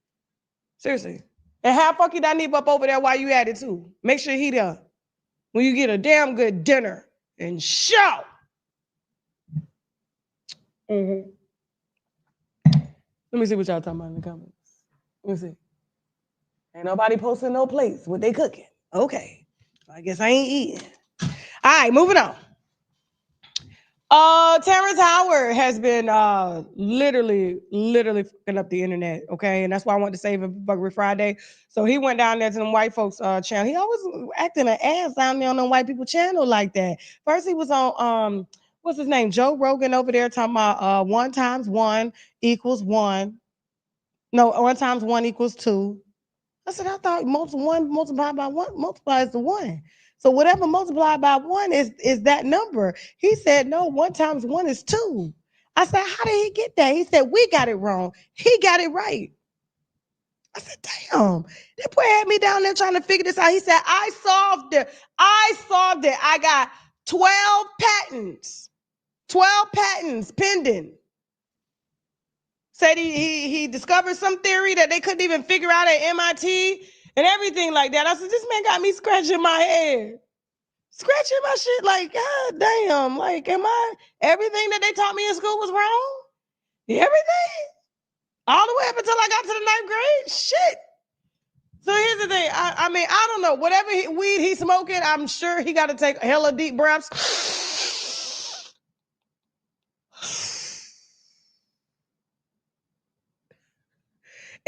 Seriously. And have Funky Dinip up over there while you at it too. Make sure he there when you get a damn good dinner and show. Let me see what y'all talking about in the comments. Let me see. Ain't nobody posting no plates. What they cooking? Okay. I guess I ain't eating. All right, moving on. Terrence Howard has been literally fucking up the internet, okay? And that's why I wanted to save it for Buggery Friday. So he went down there to them white folks channel. He always acting an ass down there on them white people channel like that. First he was on what's his name? Joe Rogan over there talking about 1 times 1 equals 1. No, 1 times 1 equals 2. I said, I thought 1 multiplied by 1 multiplies to 1. So whatever multiplied by 1 is that number. He said, no, 1 times 1 is 2. I said, how did he get that? He said, we got it wrong. He got it right. I said, damn, that boy had me down there trying to figure this out. He said, I solved it. I got 12 patents. 12 patents pending. Said he discovered some theory that they couldn't even figure out at MIT and everything like that. I said, this man got me scratching my head. Scratching my shit like, God damn. Like, everything that they taught me in school was wrong? Everything? All the way up until I got to the 9th grade? Shit. So here's the thing. I mean, I don't know. Whatever weed he's smoking, I'm sure he got to take hella deep breaths.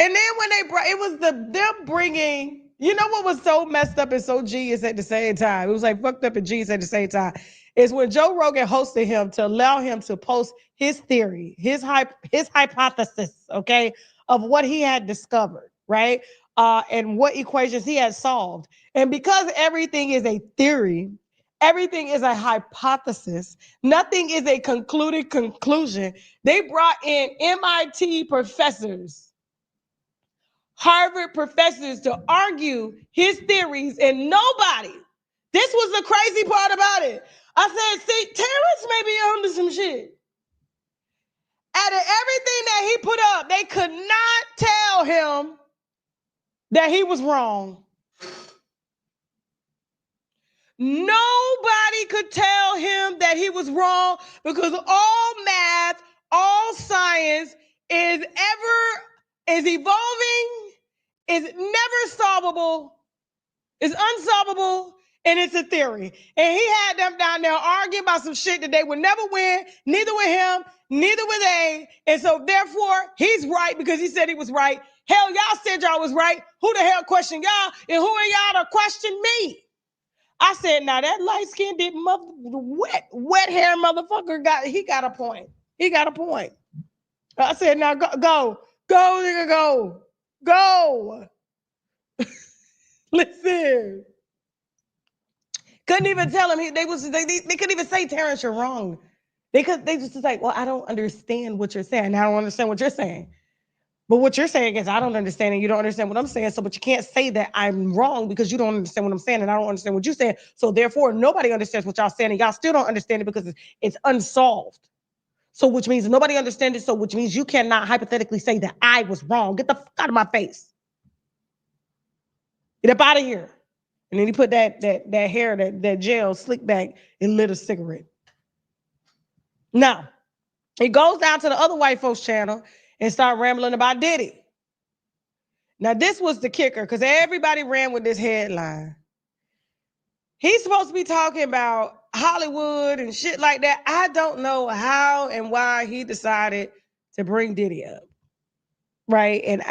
And then when they brought, it was them bringing, you know what was so messed up and so genius at the same time? It was like fucked up and genius at the same time. Is when Joe Rogan hosted him to allow him to post his theory, his hypothesis, okay, of what he had discovered, right? And what equations he had solved. And because everything is a theory, everything is a hypothesis, nothing is a concluded conclusion, they brought in MIT professors, Harvard professors to argue his theories, and nobody, this was the crazy part about it. I said, see, Terrence may be onto some shit. Out of everything that he put up, they could not tell him that he was wrong. Nobody could tell him that he was wrong because all math, all science is evolving, is never solvable, is unsolvable, and it's a theory. And he had them down there arguing about some shit that they would never win, neither with him, neither with they. And so therefore, he's right because he said he was right. Hell, y'all said y'all was right. Who the hell questioned y'all? And who are y'all to question me? I said, now that light-skinned wet hair motherfucker got a point. He got a point. I said, now go, nigga, go. Listen. Couldn't even tell him. They couldn't even say, Terrence, you're wrong. They just like, well, I don't understand what you're saying. I don't understand what you're saying. But what you're saying is I don't understand and you don't understand what I'm saying. So, but you can't say that I'm wrong because you don't understand what I'm saying and I don't understand what you're saying. So therefore, nobody understands what y'all saying and y'all still don't understand it because it's unsolved. So which means nobody understands it. So which means you cannot hypothetically say that I was wrong. Get the fuck out of my face. Get up out of here. And then he put that hair, that gel slick back and lit a cigarette. Now, he goes down to the other white folks channel and start rambling about Diddy. Now, this was the kicker because everybody ran with this headline. He's supposed to be talking about Hollywood and shit like that. I don't know how and why he decided to bring Diddy up, right? And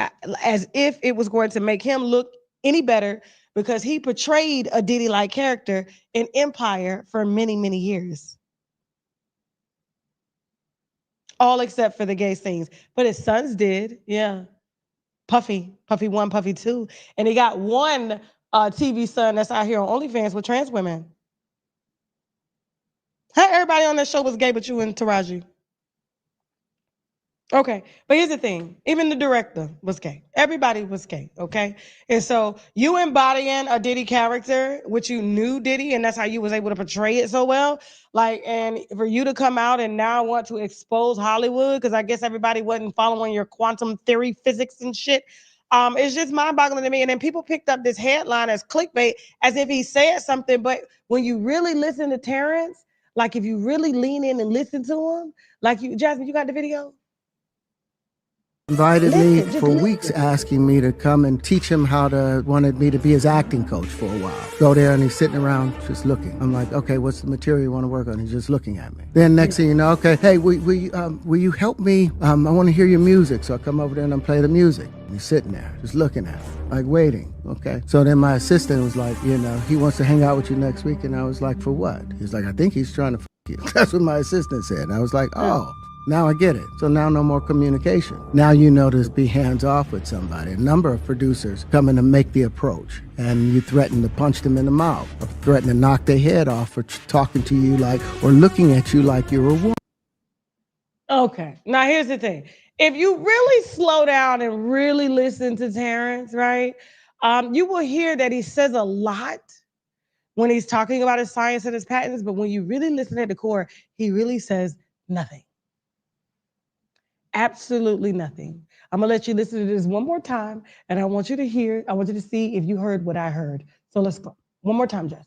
as if it was going to make him look any better because he portrayed a Diddy-like character in Empire for many, many years. All except for the gay scenes. But his sons did, yeah. Puffy 1, Puffy 2. And he got one TV son that's out here on OnlyFans with trans women. How everybody on that show was gay but you and Taraji? Okay, but here's the thing. Even the director was gay. Everybody was gay, okay? And so you embodying a Diddy character, which you knew Diddy, and that's how you was able to portray it so well. Like, and for you to come out and now want to expose Hollywood, because I guess everybody wasn't following your quantum theory physics and shit. It's just mind-boggling to me. And then people picked up this headline as clickbait, as if he said something. But when you really listen to Terrence, like if you really lean in and listen to him, like you, Jasmine, you got the video? Invited me for weeks asking me to come and teach him wanted me to be his acting coach for a while. Go there and he's sitting around just looking. I'm like, okay, what's the material you want to work on? He's just looking at me. Then next thing you know, okay, hey, will you help me? I want to hear your music. So I come over there and I play the music. And he's sitting there just looking at me, like waiting, okay? So then my assistant was like, he wants to hang out with you next week. And I was like, for what? He's like, I think he's trying to f you. That's what my assistant said. And I was like, oh. Now I get it. So now no more communication. Now you know to be hands off with somebody. A number of producers come in to make the approach and you threaten to punch them in the mouth or threaten to knock their head off for talking to you like, or looking at you like you're a woman. Okay. Now here's the thing. If you really slow down and really listen to Terrence, right, you will hear that he says a lot when he's talking about his science and his patents, but when you really listen at the core, he really says nothing. Absolutely nothing. I'm gonna let you listen to this one more time, and I want you to see if you heard what I heard. So let's go. One more time, Jess.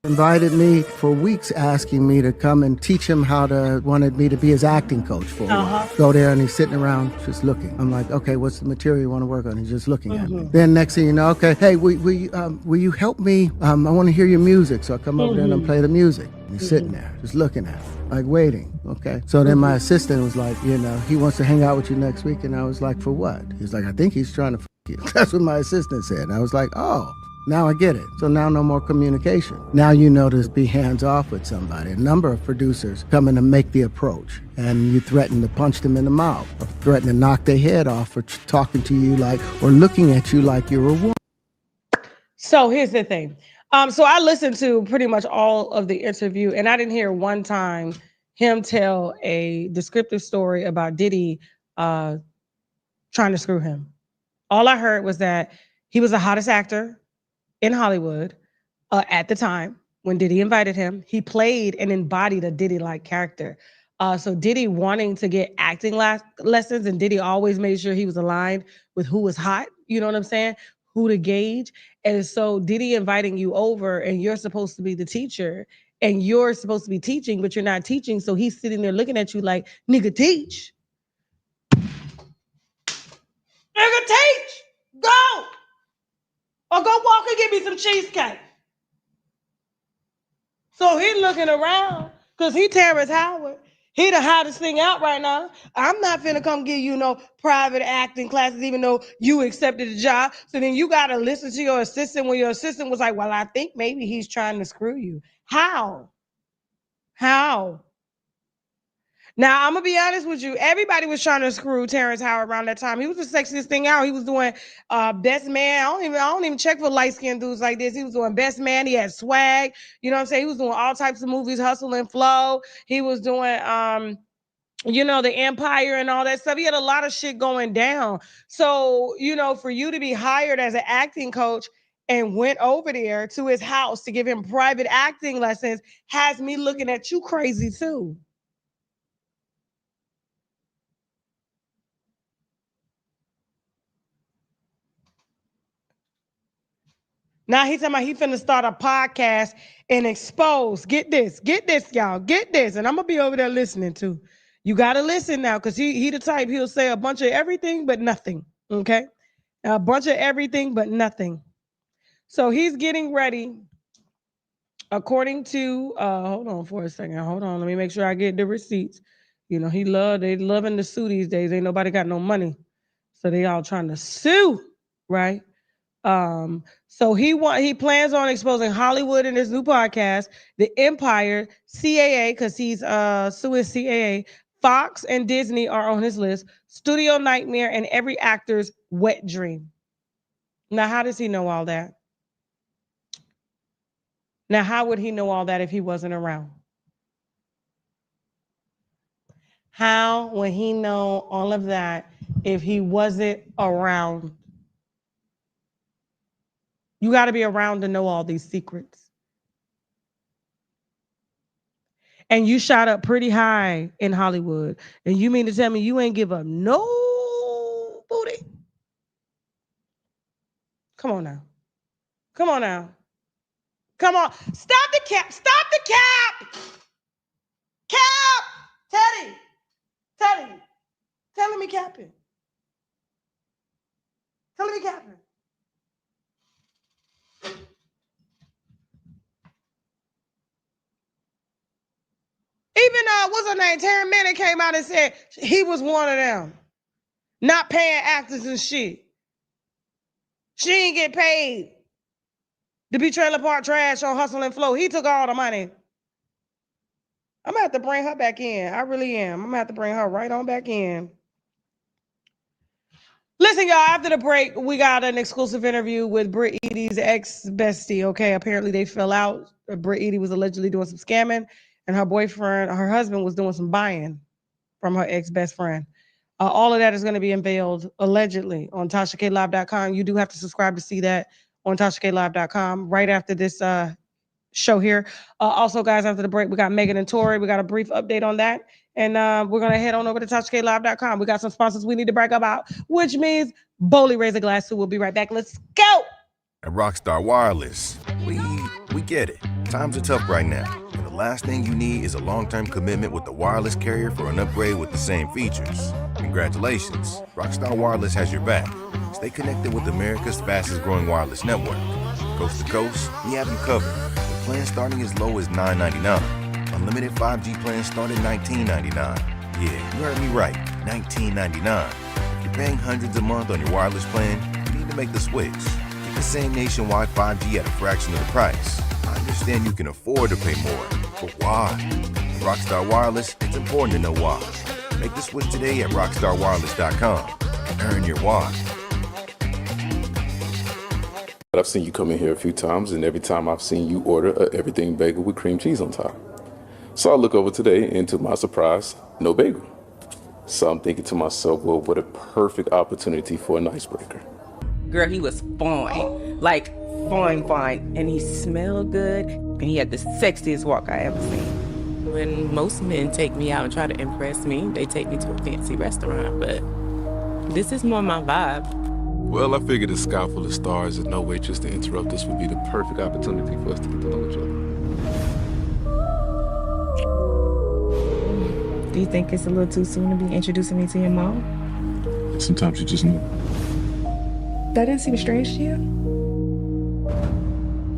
Invited me for weeks asking me to come and teach him wanted me to be his acting coach for a while. Go there and he's sitting around just looking. I'm like, okay, what's the material you want to work on? He's just looking at me. Then next thing you know, okay, hey, will you help me? I want to hear your music. So I come over there and I play the music. And he's sitting there just looking at me, like waiting, okay? So then my assistant was like, he wants to hang out with you next week. And I was like, for what? He's like, I think he's trying to f you. That's what my assistant said. And I was like, oh. Now I get it. So now no more communication. Now you know to be hands off with somebody. A number of producers come in to make the approach and you threaten to punch them in the mouth or threaten to knock their head off for talking to you like, or looking at you like you're a woman. So here's the thing. So I listened to pretty much all of the interview and I didn't hear one time him tell a descriptive story about Diddy trying to screw him. All I heard was that he was the hottest actor in Hollywood at the time when Diddy invited him. He played and embodied a Diddy-like character. So Diddy wanting to get acting lessons, and Diddy always made sure he was aligned with who was hot, you know what I'm saying? Who to gauge. And so Diddy inviting you over and you're supposed to be the teacher and you're supposed to be teaching, but you're not teaching. So he's sitting there looking at you like, nigga, teach. Nigga, teach. Go. Or go walk and get me some cheesecake. So he's looking around because he Terrence Howard. He the hottest thing out right now. I'm not finna come give you no private acting classes, even though you accepted the job. So then you gotta listen to your assistant when your assistant was like, well, I think maybe he's trying to screw you. How? How? Now, I'm gonna be honest with you. Everybody was trying to screw Terrence Howard around that time. He was the sexiest thing out. He was doing best man. I don't even check for light-skinned dudes like this. He was doing best man. He had swag. You know what I'm saying? He was doing all types of movies, Hustle and Flow. He was doing you know, the Empire and all that stuff. He had a lot of shit going down. So, you know, for you to be hired as an acting coach and went over there to his house to give him private acting lessons has me looking at you crazy too. Now he's talking about he finna start a podcast and expose. Get this, y'all. Get this. And I'm gonna be over there listening too. You gotta listen now, because he the type, he'll say a bunch of everything but nothing. Okay? A bunch of everything but nothing. So he's getting ready, according to hold on for a second. Hold on. Let me make sure I get the receipts. You know, they loving to sue these days. Ain't nobody got no money. So they all trying to sue, right? So he plans on exposing Hollywood in his new podcast, The Empire, CAA, because he's suing CAA, Fox and Disney are on his list, Studio Nightmare, and every actor's wet dream. Now, how does he know all that? Now, how would he know all that if he wasn't around? How would he know all of that if he wasn't around? You got to be around to know all these secrets. And you shot up pretty high in Hollywood. And you mean to tell me you ain't give up no booty? Come on now. Come on now. Come on. Stop the cap. Stop the cap. Cap. Teddy. Telling me capping. Telling me capping. Even what's her name? Terrence Howard came out and said he was one of them. Not paying actors and shit. She ain't get paid to be trailer park trash on Hustle and Flow. He took all the money. I'm gonna have to bring her back in. I really am. I'm gonna have to bring her right on back in. Listen, y'all, after the break, we got an exclusive interview with Britt Eady's ex-bestie, okay? Apparently they fell out. Britt Eady was allegedly doing some scamming, and her husband was doing some buying from her ex-best friend. All of that is going to be unveiled, allegedly, on TashaKLive.com. You do have to subscribe to see that on TashaKLive.com right after this show here. Also, guys, after the break, we got Megan and Tory. We got a brief update on that. And we're going to head on over to TashaKLive.com. We got some sponsors we need to brag about, which means Bowley Razor Glass, so we'll be right back. Let's go! At Rockstar Wireless, we get it. Times are tough right now. And the last thing you need is a long-term commitment with the wireless carrier for an upgrade with the same features. Congratulations. Rockstar Wireless has your back. Stay connected with America's fastest growing wireless network. Coast to coast, we have you covered. With plans starting as low as $9.99. Unlimited 5G plans start at $19.99. Yeah, you heard me right, $19.99. If you're paying hundreds a month on your wireless plan, you need to make the switch. Get the same nationwide 5G at a fraction of the price. I understand you can afford to pay more, but why? With Rockstar Wireless, it's important to know why. Make the switch today at rockstarwireless.com and earn your why. I've seen you come in here a few times, and every time I've seen you order a everything bagel with cream cheese on top. So I look over today, and to my surprise, no bagel. So I'm thinking to myself, well, what a perfect opportunity for an icebreaker. Girl, he was fine. Like, fine. And he smelled good, and he had the sexiest walk I ever seen. When most men take me out and try to impress me, they take me to a fancy restaurant, but this is more my vibe. Well, I figured a sky full of stars and no waitress to interrupt us would be the perfect opportunity for us to get to know each other. Do you think it's a little too soon to be introducing me to your mom? Sometimes you just know. That didn't seem strange to you?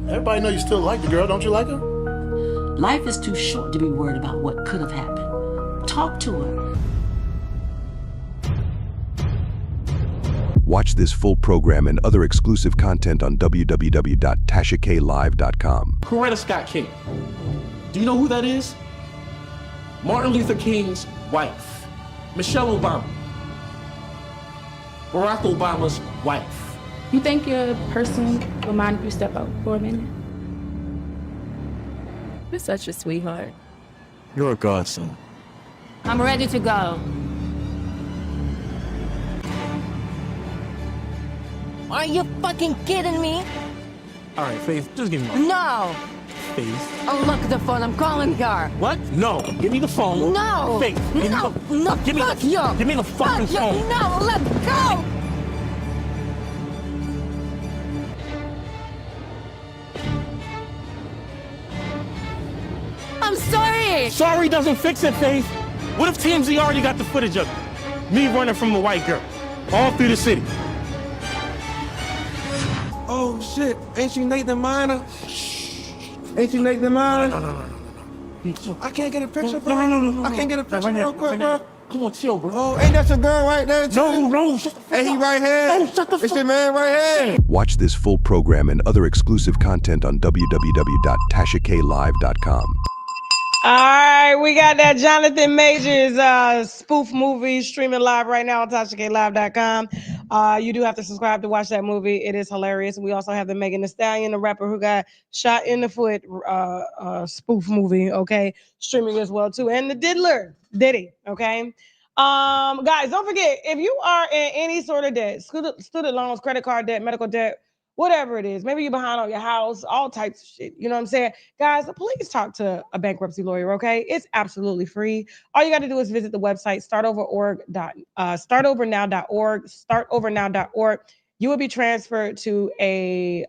Everybody know you still like the girl. Don't you like her? Life is too short to be worried about what could have happened. Talk to her. Watch this full program and other exclusive content on www.tashaklive.com. Coretta Scott King. Do you know who that is? Martin Luther King's wife. Michelle Obama. Barack Obama's wife. You think your person will mind if you step out for a minute? You're such a sweetheart. You're a godson. I'm ready to go. Are you fucking kidding me? All right, Faith, just give me my No! Faith. Unlock the phone, I'm calling her. What? No, give me the phone. No! Faith, give No! me the, No! give me Fuck the, you! give me the fucking Fuck phone. you! No! Let go! I'm sorry! Sorry doesn't fix it, Faith. What if TMZ already got the footage of it? Me running from a white girl, all through the city. Oh shit, ain't you Nathan Minor? Ain't you Nathan Minor? No. I can't get a picture, bro. No. I can't get a picture Right real now, quick, right bro. now. Come on, chill, bro. Oh, ain't that your girl right there, too? No, shut the fuck Hey, he up. right here. No, shut the It's fuck your man right here. Watch this full program and other exclusive content on www.tashaklive.com. All right, we got that Jonathan Majors spoof movie streaming live right now on TashaKLive.com. You do have to subscribe to watch that movie. It is hilarious. We also have the Megan Thee Stallion, the rapper who got shot in the foot spoof movie, okay, streaming as well too. And the Diddler, Diddy, okay. Guys, don't forget, if you are in any sort of debt, student loans, credit card debt, medical debt, whatever it is, maybe you're behind on your house, all types of shit. You know what I'm saying? Guys, please talk to a bankruptcy lawyer, okay? It's absolutely free. All you got to do is visit the website, startovernow.org. You will be transferred to a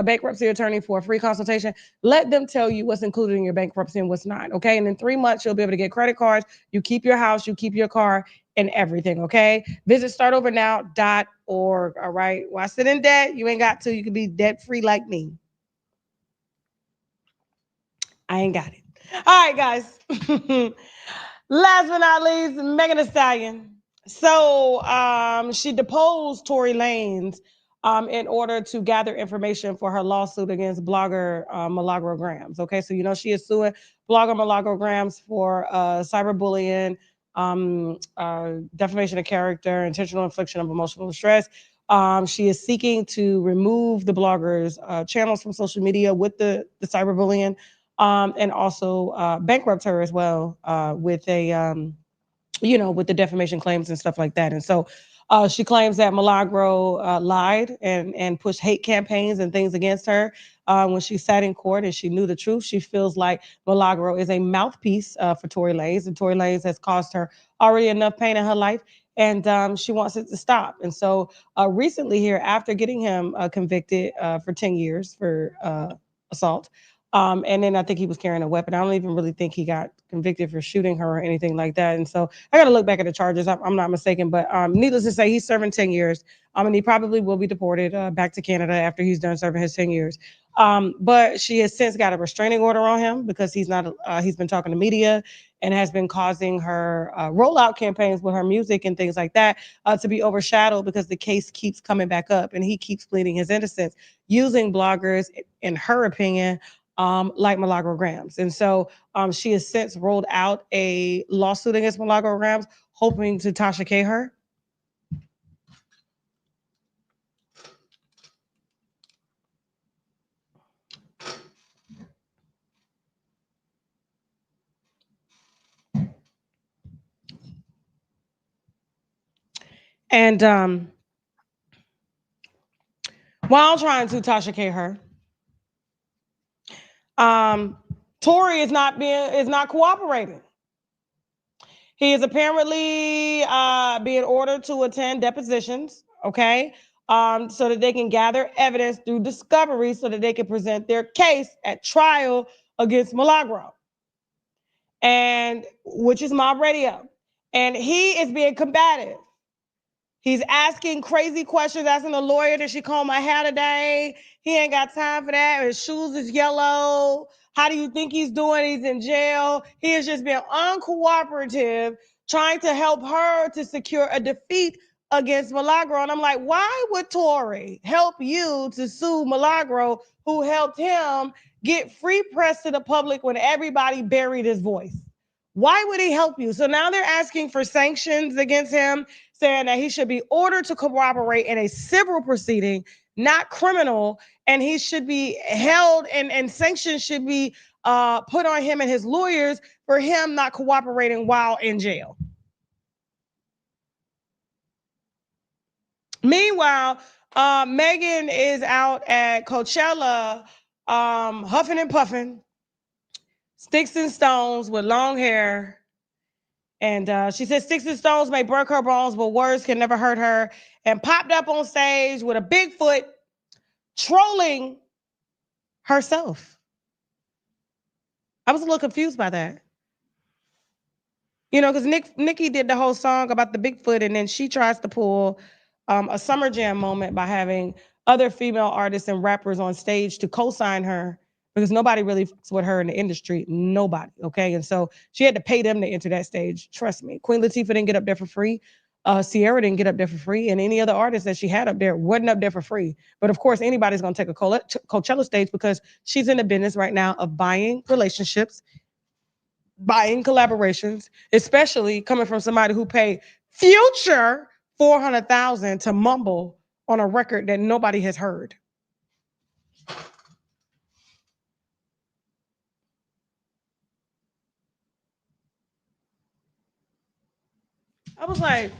bankruptcy attorney for a free consultation. Let them tell you what's included in your bankruptcy and what's not, okay? And in 3 months, you'll be able to get credit cards. You keep your house, you keep your car, and everything, okay? Visit startovernow.org, all right? Why sit in debt? You ain't got to. You can be debt-free like me. I ain't got it. All right, guys. Last but not least, Megan Thee Stallion. So she deposed Tory Lanez in order to gather information for her lawsuit against blogger Milagro Grams. Okay, so you know she is suing blogger Milagro Grams for cyberbullying, defamation of character, intentional infliction of emotional distress. She is seeking to remove the blogger's channels from social media with the cyberbullying, and also bankrupt her as well with a with the defamation claims and stuff like that. And so she claims that Milagro lied and pushed hate campaigns and things against her when she sat in court and she knew the truth. She feels like Milagro is a mouthpiece for Tory Lanez, and Tory Lanez has caused her already enough pain in her life, and she wants it to stop. And so recently here, after getting him convicted for 10 years for assault, and then I think he was carrying a weapon. I don't even really think he got convicted for shooting her or anything like that. And so I got to look back at the charges. I'm not mistaken, but needless to say, he's serving 10 years. And he probably will be deported back to Canada after he's done serving his 10 years. But she has since got a restraining order on him because he's been talking to media and has been causing her rollout campaigns with her music and things like that to be overshadowed because the case keeps coming back up and he keeps pleading his innocence using bloggers, in her opinion, like Milagro Grams. And so she has since rolled out a lawsuit against Milagro Grams, hoping to Tasha K her. And while trying to Tasha K her, Tory is not cooperating. He is apparently being ordered to attend depositions, okay, so that they can gather evidence through discovery so that they can present their case at trial against Milagro, and which is Mob Radio. And he is being combative. He's asking crazy questions, asking the lawyer, did she comb my hair today? He ain't got time for that. His shoes is yellow. How do you think he's doing? He's in jail. He has just been uncooperative, trying to help her to secure a defeat against Milagro. And I'm like, why would Tory help you to sue Milagro, who helped him get free press to the public when everybody buried his voice? Why would he help you? So now they're asking for sanctions against him, saying that he should be ordered to cooperate in a civil proceeding, not criminal, and he should be held and sanctions should be put on him and his lawyers for him not cooperating while in jail. Meanwhile, Megan is out at Coachella huffing and puffing, sticks and stones with long hair. And she said sticks and stones may break her bones, but words can never hurt her. And popped up on stage with a Bigfoot trolling herself. I was a little confused by that. You know, because Nikki did the whole song about the Bigfoot, and then she tries to pull a Summer Jam moment by having other female artists and rappers on stage to co-sign her, because nobody really fucks with her in the industry. Nobody, okay? And so she had to pay them to enter that stage. Trust me. Queen Latifah didn't get up there for free. Sierra didn't get up there for free. And any other artist that she had up there wasn't up there for free. But of course, anybody's going to take a Coachella stage because she's in the business right now of buying relationships, buying collaborations, especially coming from somebody who paid Future $400,000 to mumble on a record that nobody has heard. I was like,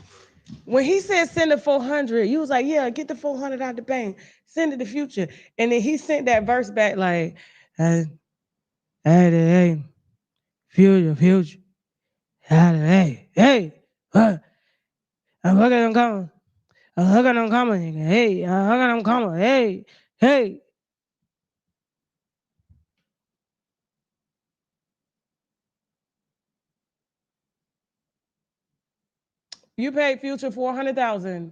when he said send the 400, you was like, yeah, get the 400 out the bank, send it to Future. And then he sent that verse back like, hey, Future, hey, what? I'm looking at him coming, hey, I'm looking at him coming, hey. You paid Future $400,000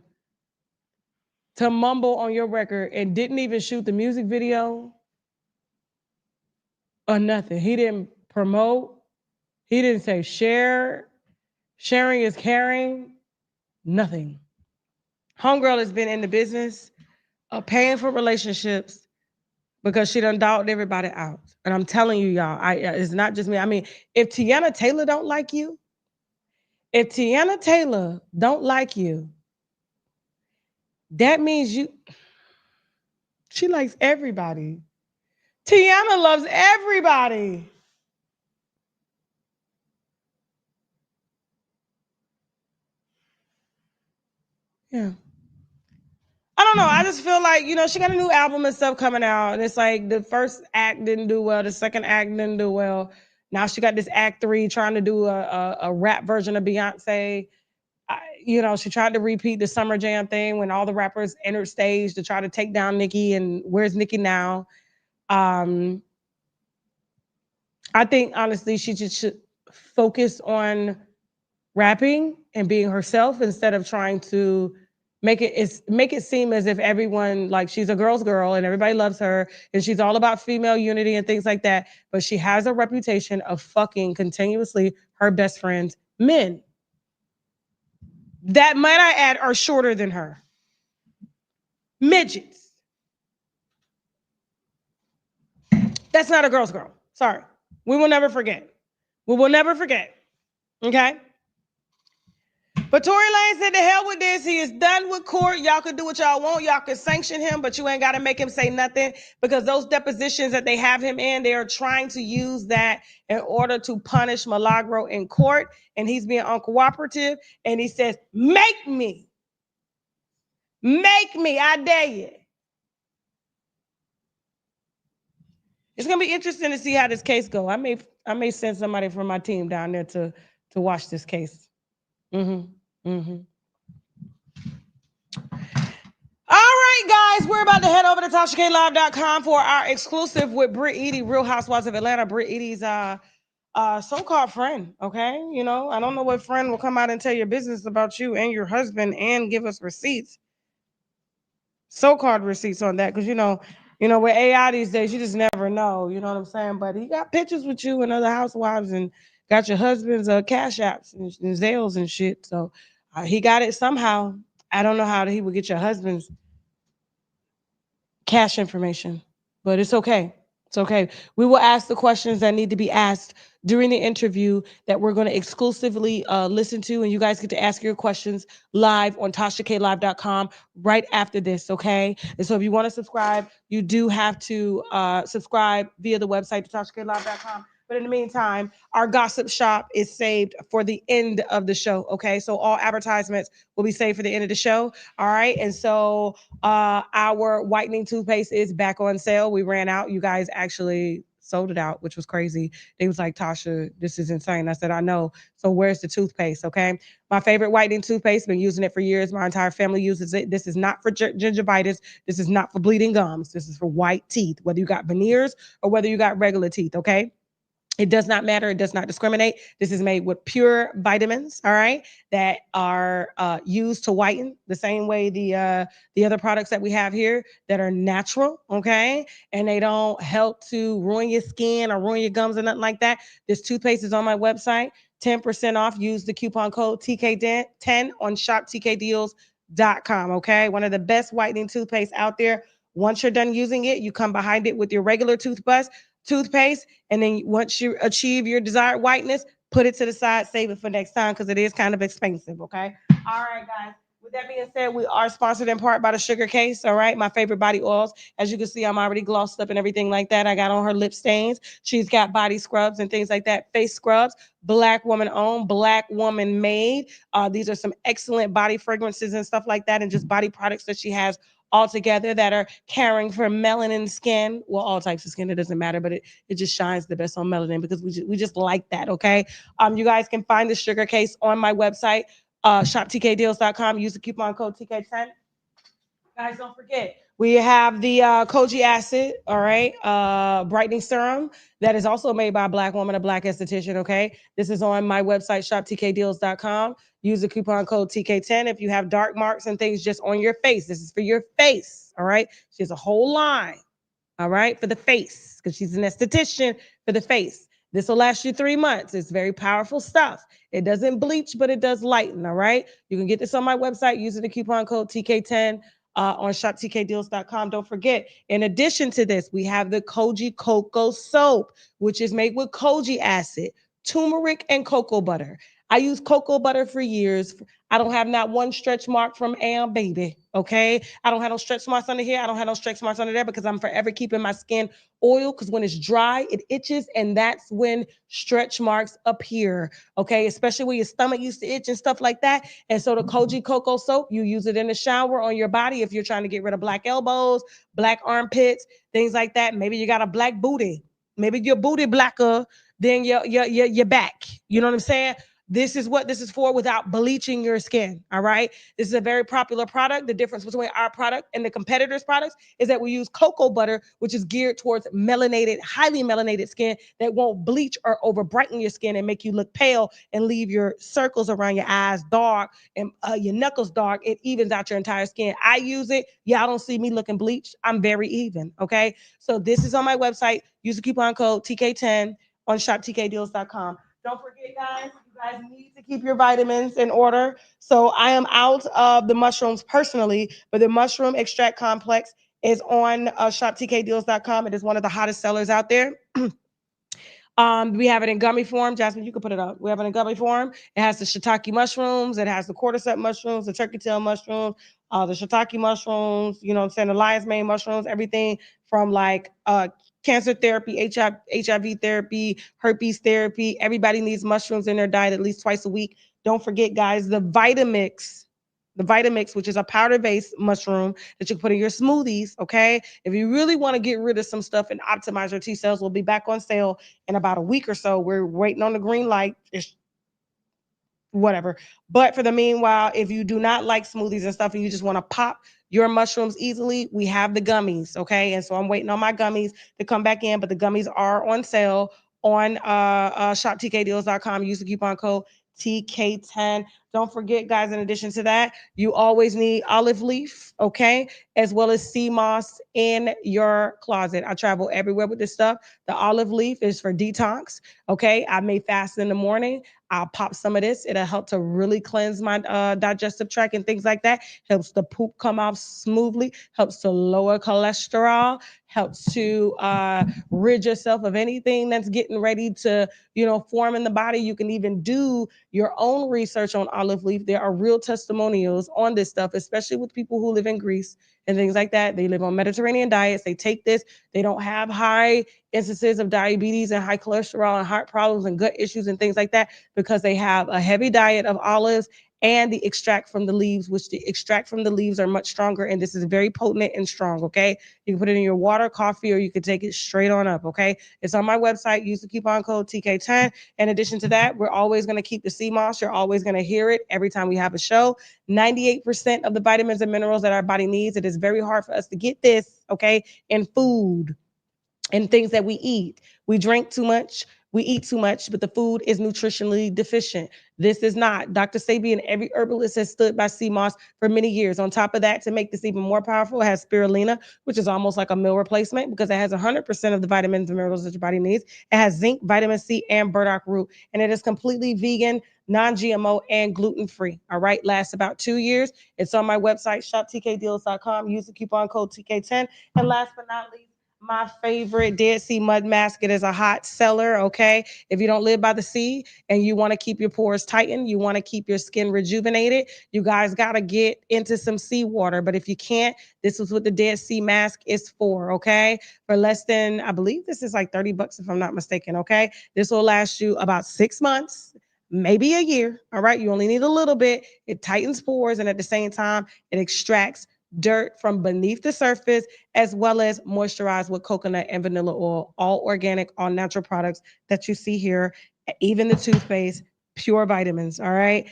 to mumble on your record and didn't even shoot the music video or nothing. He didn't promote. He didn't say share. Sharing is caring. Nothing. Homegirl has been in the business of paying for relationships because she done dogged everybody out. And I'm telling you, y'all, it's not just me. I mean, if Tiana Taylor don't like you, that means she likes everybody. Tiana loves everybody. Yeah. I don't know. I just feel like, you know, she got a new album and stuff coming out. And it's like the first act didn't do well. The second act didn't do well. Now she got this act 3 trying to do a rap version of Beyonce. She tried to repeat the Summer Jam thing when all the rappers entered stage to try to take down Nicki. And where's Nicki now? I think, honestly, she just should focus on rapping and being herself instead of trying to make it seem as if everyone, like, she's a girl's girl and everybody loves her and she's all about female unity and things like that. But she has a reputation of fucking continuously her best friends, men that, might I add, are shorter than her. Midgets. That's not a girl's girl. Sorry. We will never forget. Okay? But Tory Lanez said, to hell with this. He is done with court. Y'all can do what y'all want. Y'all can sanction him, but you ain't got to make him say nothing, because those depositions that they have him in, they are trying to use that in order to punish Milagro in court. And he's being uncooperative. And he says, make me. I dare you. It's going to be interesting to see how this case goes. I may send somebody from my team down there to watch this case. All right, guys, we're about to head over to TashaKLive.com for our exclusive with Britt Eady, Real Housewives of Atlanta. Britt Eady's so-called friend, okay? You know, I don't know what friend will come out and tell your business about you and your husband and give us receipts, so-called receipts on that, because with AI these days, you just never know, you know what I'm saying? But he got pictures with you and other housewives and got your husband's cash apps and Zales and shit. So he got it somehow. I don't know how he would get your husband's cash information, but it's okay. It's okay. We will ask the questions that need to be asked during the interview that we're going to exclusively listen to, and you guys get to ask your questions live on TashaKLive.com right after this, okay? And so if you want to subscribe, you do have to subscribe via the website, TashaKLive.com. But in the meantime, our gossip shop is saved for the end of the show, okay? So all advertisements will be saved for the end of the show, all right? And so our whitening toothpaste is back on sale. We ran out. You guys actually sold it out, which was crazy. They was like, Tasha, this is insane. I said, I know. So where's the toothpaste, okay? My favorite whitening toothpaste, been using it for years. My entire family uses it. This is not for gingivitis. This is not for bleeding gums. This is for white teeth, whether you got veneers or whether you got regular teeth, okay? It does not matter. It does not discriminate. This is made with pure vitamins, all right, that are used to whiten the same way the other products that we have here that are natural, okay, and they don't help to ruin your skin or ruin your gums or nothing like that. This toothpaste is on my website, 10% off. Use the coupon code TK10 on shoptkdeals.com, okay? One of the best whitening toothpaste out there. Once you're done using it, you come behind it with your regular toothpaste, and then once you achieve your desired whiteness, put it to the side, save it for next time because it is kind of expensive, okay? All right, guys. With that being said, we are sponsored in part by the Sugar Case, all right? My favorite body oils. As you can see, I'm already glossed up and everything like that. I got on her lip stains. She's got body scrubs and things like that, face scrubs, Black woman owned, Black woman made. These are some excellent body fragrances and stuff like that, and just body products that she has all together that are caring for melanin skin. Well, all types of skin, it doesn't matter, but it just shines the best on melanin because we just like that, okay? You guys can find the Sugar Case on my website, shoptkdeals.com. Use the coupon code TK10. Guys, don't forget, we have the Koji acid, all right, brightening serum that is also made by a Black woman, a Black esthetician, okay? This is on my website, shoptkdeals.com. Use the coupon code TK10 if you have dark marks and things just on your face. This is for your face, all right? She has a whole line, all right, for the face because she's an esthetician for the face. This will last you 3 months. It's very powerful stuff. It doesn't bleach, but it does lighten, all right? You can get this on my website using the coupon code TK10 on shoptkdeals.com. Don't forget, in addition to this, we have the Koji Cocoa Soap, which is made with Koji acid, turmeric, and cocoa butter. I use cocoa butter for years. I don't have not one stretch mark from Am Baby, okay? I don't have no stretch marks under here. I don't have no stretch marks under there because I'm forever keeping my skin oil because when it's dry, it itches, and that's when stretch marks appear, okay? Especially when your stomach used to itch and stuff like that. And so the Koji Cocoa Soap, you use it in the shower on your body if you're trying to get rid of black elbows, black armpits, things like that. Maybe you got a black booty. Maybe your booty blacker than your back. You know what I'm saying? This is what this is for without bleaching your skin, all right? This is a very popular product. The difference between our product and the competitors' products is that we use cocoa butter, which is geared towards melanated, highly melanated skin that won't bleach or over brighten your skin and make you look pale and leave your circles around your eyes dark and your knuckles dark. It evens out your entire skin. I use it. Y'all don't see me looking bleached. I'm very even, okay? So this is on my website. Use the coupon code TK10 on shoptkdeals.com. Don't forget, guys, you guys need to keep your vitamins in order. So I am out of the mushrooms personally, but the mushroom extract complex is on shoptkdeals.com. It is one of the hottest sellers out there. We have it in gummy form. Jasmine, you can put it up. We have it in gummy form. It has the shiitake mushrooms. It has the cordyceps mushrooms, the turkey tail mushrooms, the shiitake mushrooms, you know what I'm saying, the lion's mane mushrooms, everything from like cancer therapy, HIV therapy, herpes therapy. Everybody needs mushrooms in their diet at least twice a week. Don't forget, guys, the Vitamix, which is a powder-based mushroom that you can put in your smoothies, okay? If you really want to get rid of some stuff and optimize your T cells, we'll be back on sale in about a week or so. We're waiting on the green light. It's whatever. But for the meanwhile, if you do not like smoothies and stuff and you just want to pop your mushrooms easily, we have the gummies, okay? And so I'm waiting on my gummies to come back in, but the gummies are on sale on shoptkdeals.com. Use the coupon code TK10. Don't forget, guys, in addition to that, you always need olive leaf, okay, as well as sea moss in your closet. I travel everywhere with this stuff. The olive leaf is for detox, okay? I may fast in the morning. I'll pop some of this. It'll help to really cleanse my digestive tract and things like that. Helps the poop come off smoothly, helps to lower cholesterol, helps to rid yourself of anything that's getting ready to, form in the body. You can even do your own research on olive leaf. There are real testimonials on this stuff, especially with people who live in Greece and things like that. They live on Mediterranean diets. They take this. They don't have high instances of diabetes and high cholesterol and heart problems and gut issues and things like that because they have a heavy diet of olives and the extract from the leaves, which the extract from the leaves are much stronger. And this is very potent and strong, okay? You can put it in your water, coffee, or you can take it straight on up, okay? It's on my website. Use the coupon code TK10. In addition to that, we're always going to keep the sea moss. You're always going to hear it every time we have a show. 98% of the vitamins and minerals that our body needs. It is very hard for us to get this, okay, in food and things that we eat. We drink too much. We eat too much, but the food is nutritionally deficient. This is not. Dr. Sabi and every herbalist has stood by sea moss for many years. On top of that, to make this even more powerful, it has spirulina, which is almost like a meal replacement because it has 100% of the vitamins and minerals that your body needs. It has zinc, vitamin C, and burdock root, and it is completely vegan, non-GMO, and gluten-free. All right, lasts about 2 years. It's on my website, shoptkdeals.com. Use the coupon code TK10. And last but not least, my favorite Dead Sea Mud Mask. It is a hot seller, okay? If you don't live by the sea and you want to keep your pores tightened, you want to keep your skin rejuvenated, you guys got to get into some seawater. But if you can't, this is what the Dead Sea Mask is for, okay? For less than, I believe this is like $30 if I'm not mistaken, okay? This will last you about 6 months, maybe a year, all right? You only need a little bit. It tightens pores, and at the same time, it extracts dirt from beneath the surface, as well as moisturized with coconut and vanilla oil, all organic, all natural products that you see here, even the toothpaste, pure vitamins, all right?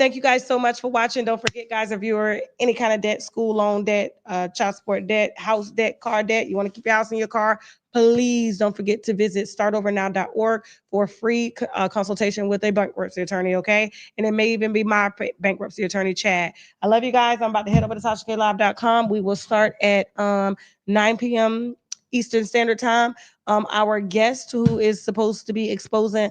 Thank you guys so much for watching. Don't forget, guys, if you're any kind of debt, school loan debt, child support debt, house debt, car debt, you want to keep your house in your car, please don't forget to visit startovernow.org for a free consultation with a bankruptcy attorney, okay? And it may even be my bankruptcy attorney, Chad. I love you guys. I'm about to head over to TashaKLive.com. We will start at 9 p.m. Eastern Standard Time. Our guest, who is supposed to be exposing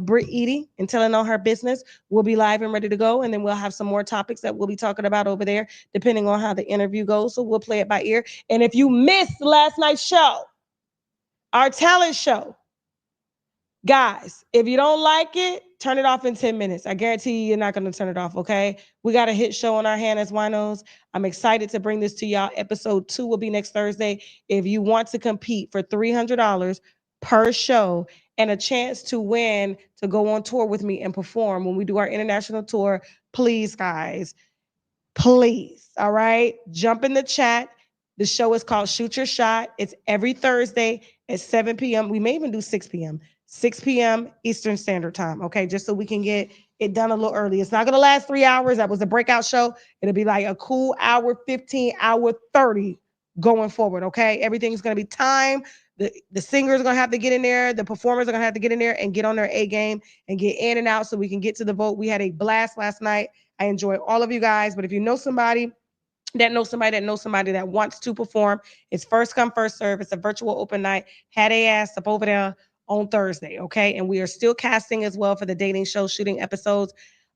Brit Edie and telling all her business, will be live and ready to go. And then we'll have some more topics that we'll be talking about over there, depending on how the interview goes. So we'll play it by ear. And if you missed last night's show, our talent show, guys, if you don't like it, turn it off in 10 minutes. I guarantee you're not going to turn it off, okay? We got a hit show on our hand as winos. I'm excited to bring this to y'all. Episode 2 will be next Thursday. If you want to compete for $300 per show and a chance to win, to go on tour with me and perform when we do our international tour, please, guys, please, all right? Jump in the chat. The show is called Shoot Your Shot. It's every Thursday at 7 p.m. We may even do 6 p.m. 6 p.m. Eastern Standard Time, okay? Just so we can get it done a little early. It's not going to last 3 hours. That was a breakout show. It'll be like a cool hour, 15, hour 30 going forward, okay? Everything's going to be timed. The singers are going to have to get in there. The performers are going to have to get in there and get on their A game and get in and out so we can get to the vote. We had a blast last night. I enjoyed all of you guys, but if you know somebody that knows somebody that wants to perform, it's first come, first serve. It's a virtual open night. Had a ass up over there on Thursday, okay? And we are still casting as well for the dating show shooting episodes.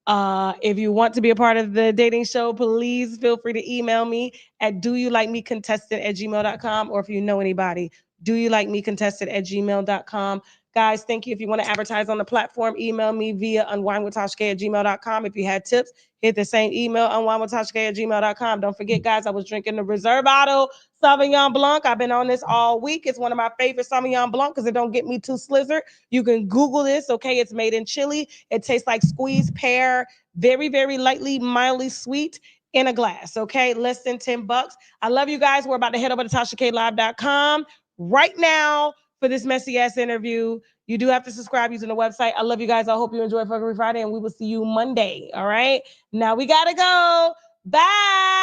If you want to be a part of the dating show, please feel free to email me at doyoulikmecontested@gmail.com, or if you know anybody, doyoulikmecontested@gmail.com. Guys, thank you. If you want to advertise on the platform, email me via unwinewithtashak@gmail.com. If you had tips, hit the same email, unwinewithtashak@gmail.com. Don't forget, guys, I was drinking the Reservado Sauvignon Blanc. I've been on this all week. It's one of my favorite Sauvignon Blanc because it don't get me too slizzard. You can Google this, okay? It's made in Chile. It tastes like squeezed pear, very, very lightly, mildly sweet in a glass, okay? Less than $10. I love you guys. We're about to head over to TashaKLive.com right now for this messy ass interview. You do have to subscribe using the website. I love you guys. I hope you enjoy Fuckery Friday, and we will see you Monday. All right. Now we gotta go. Bye.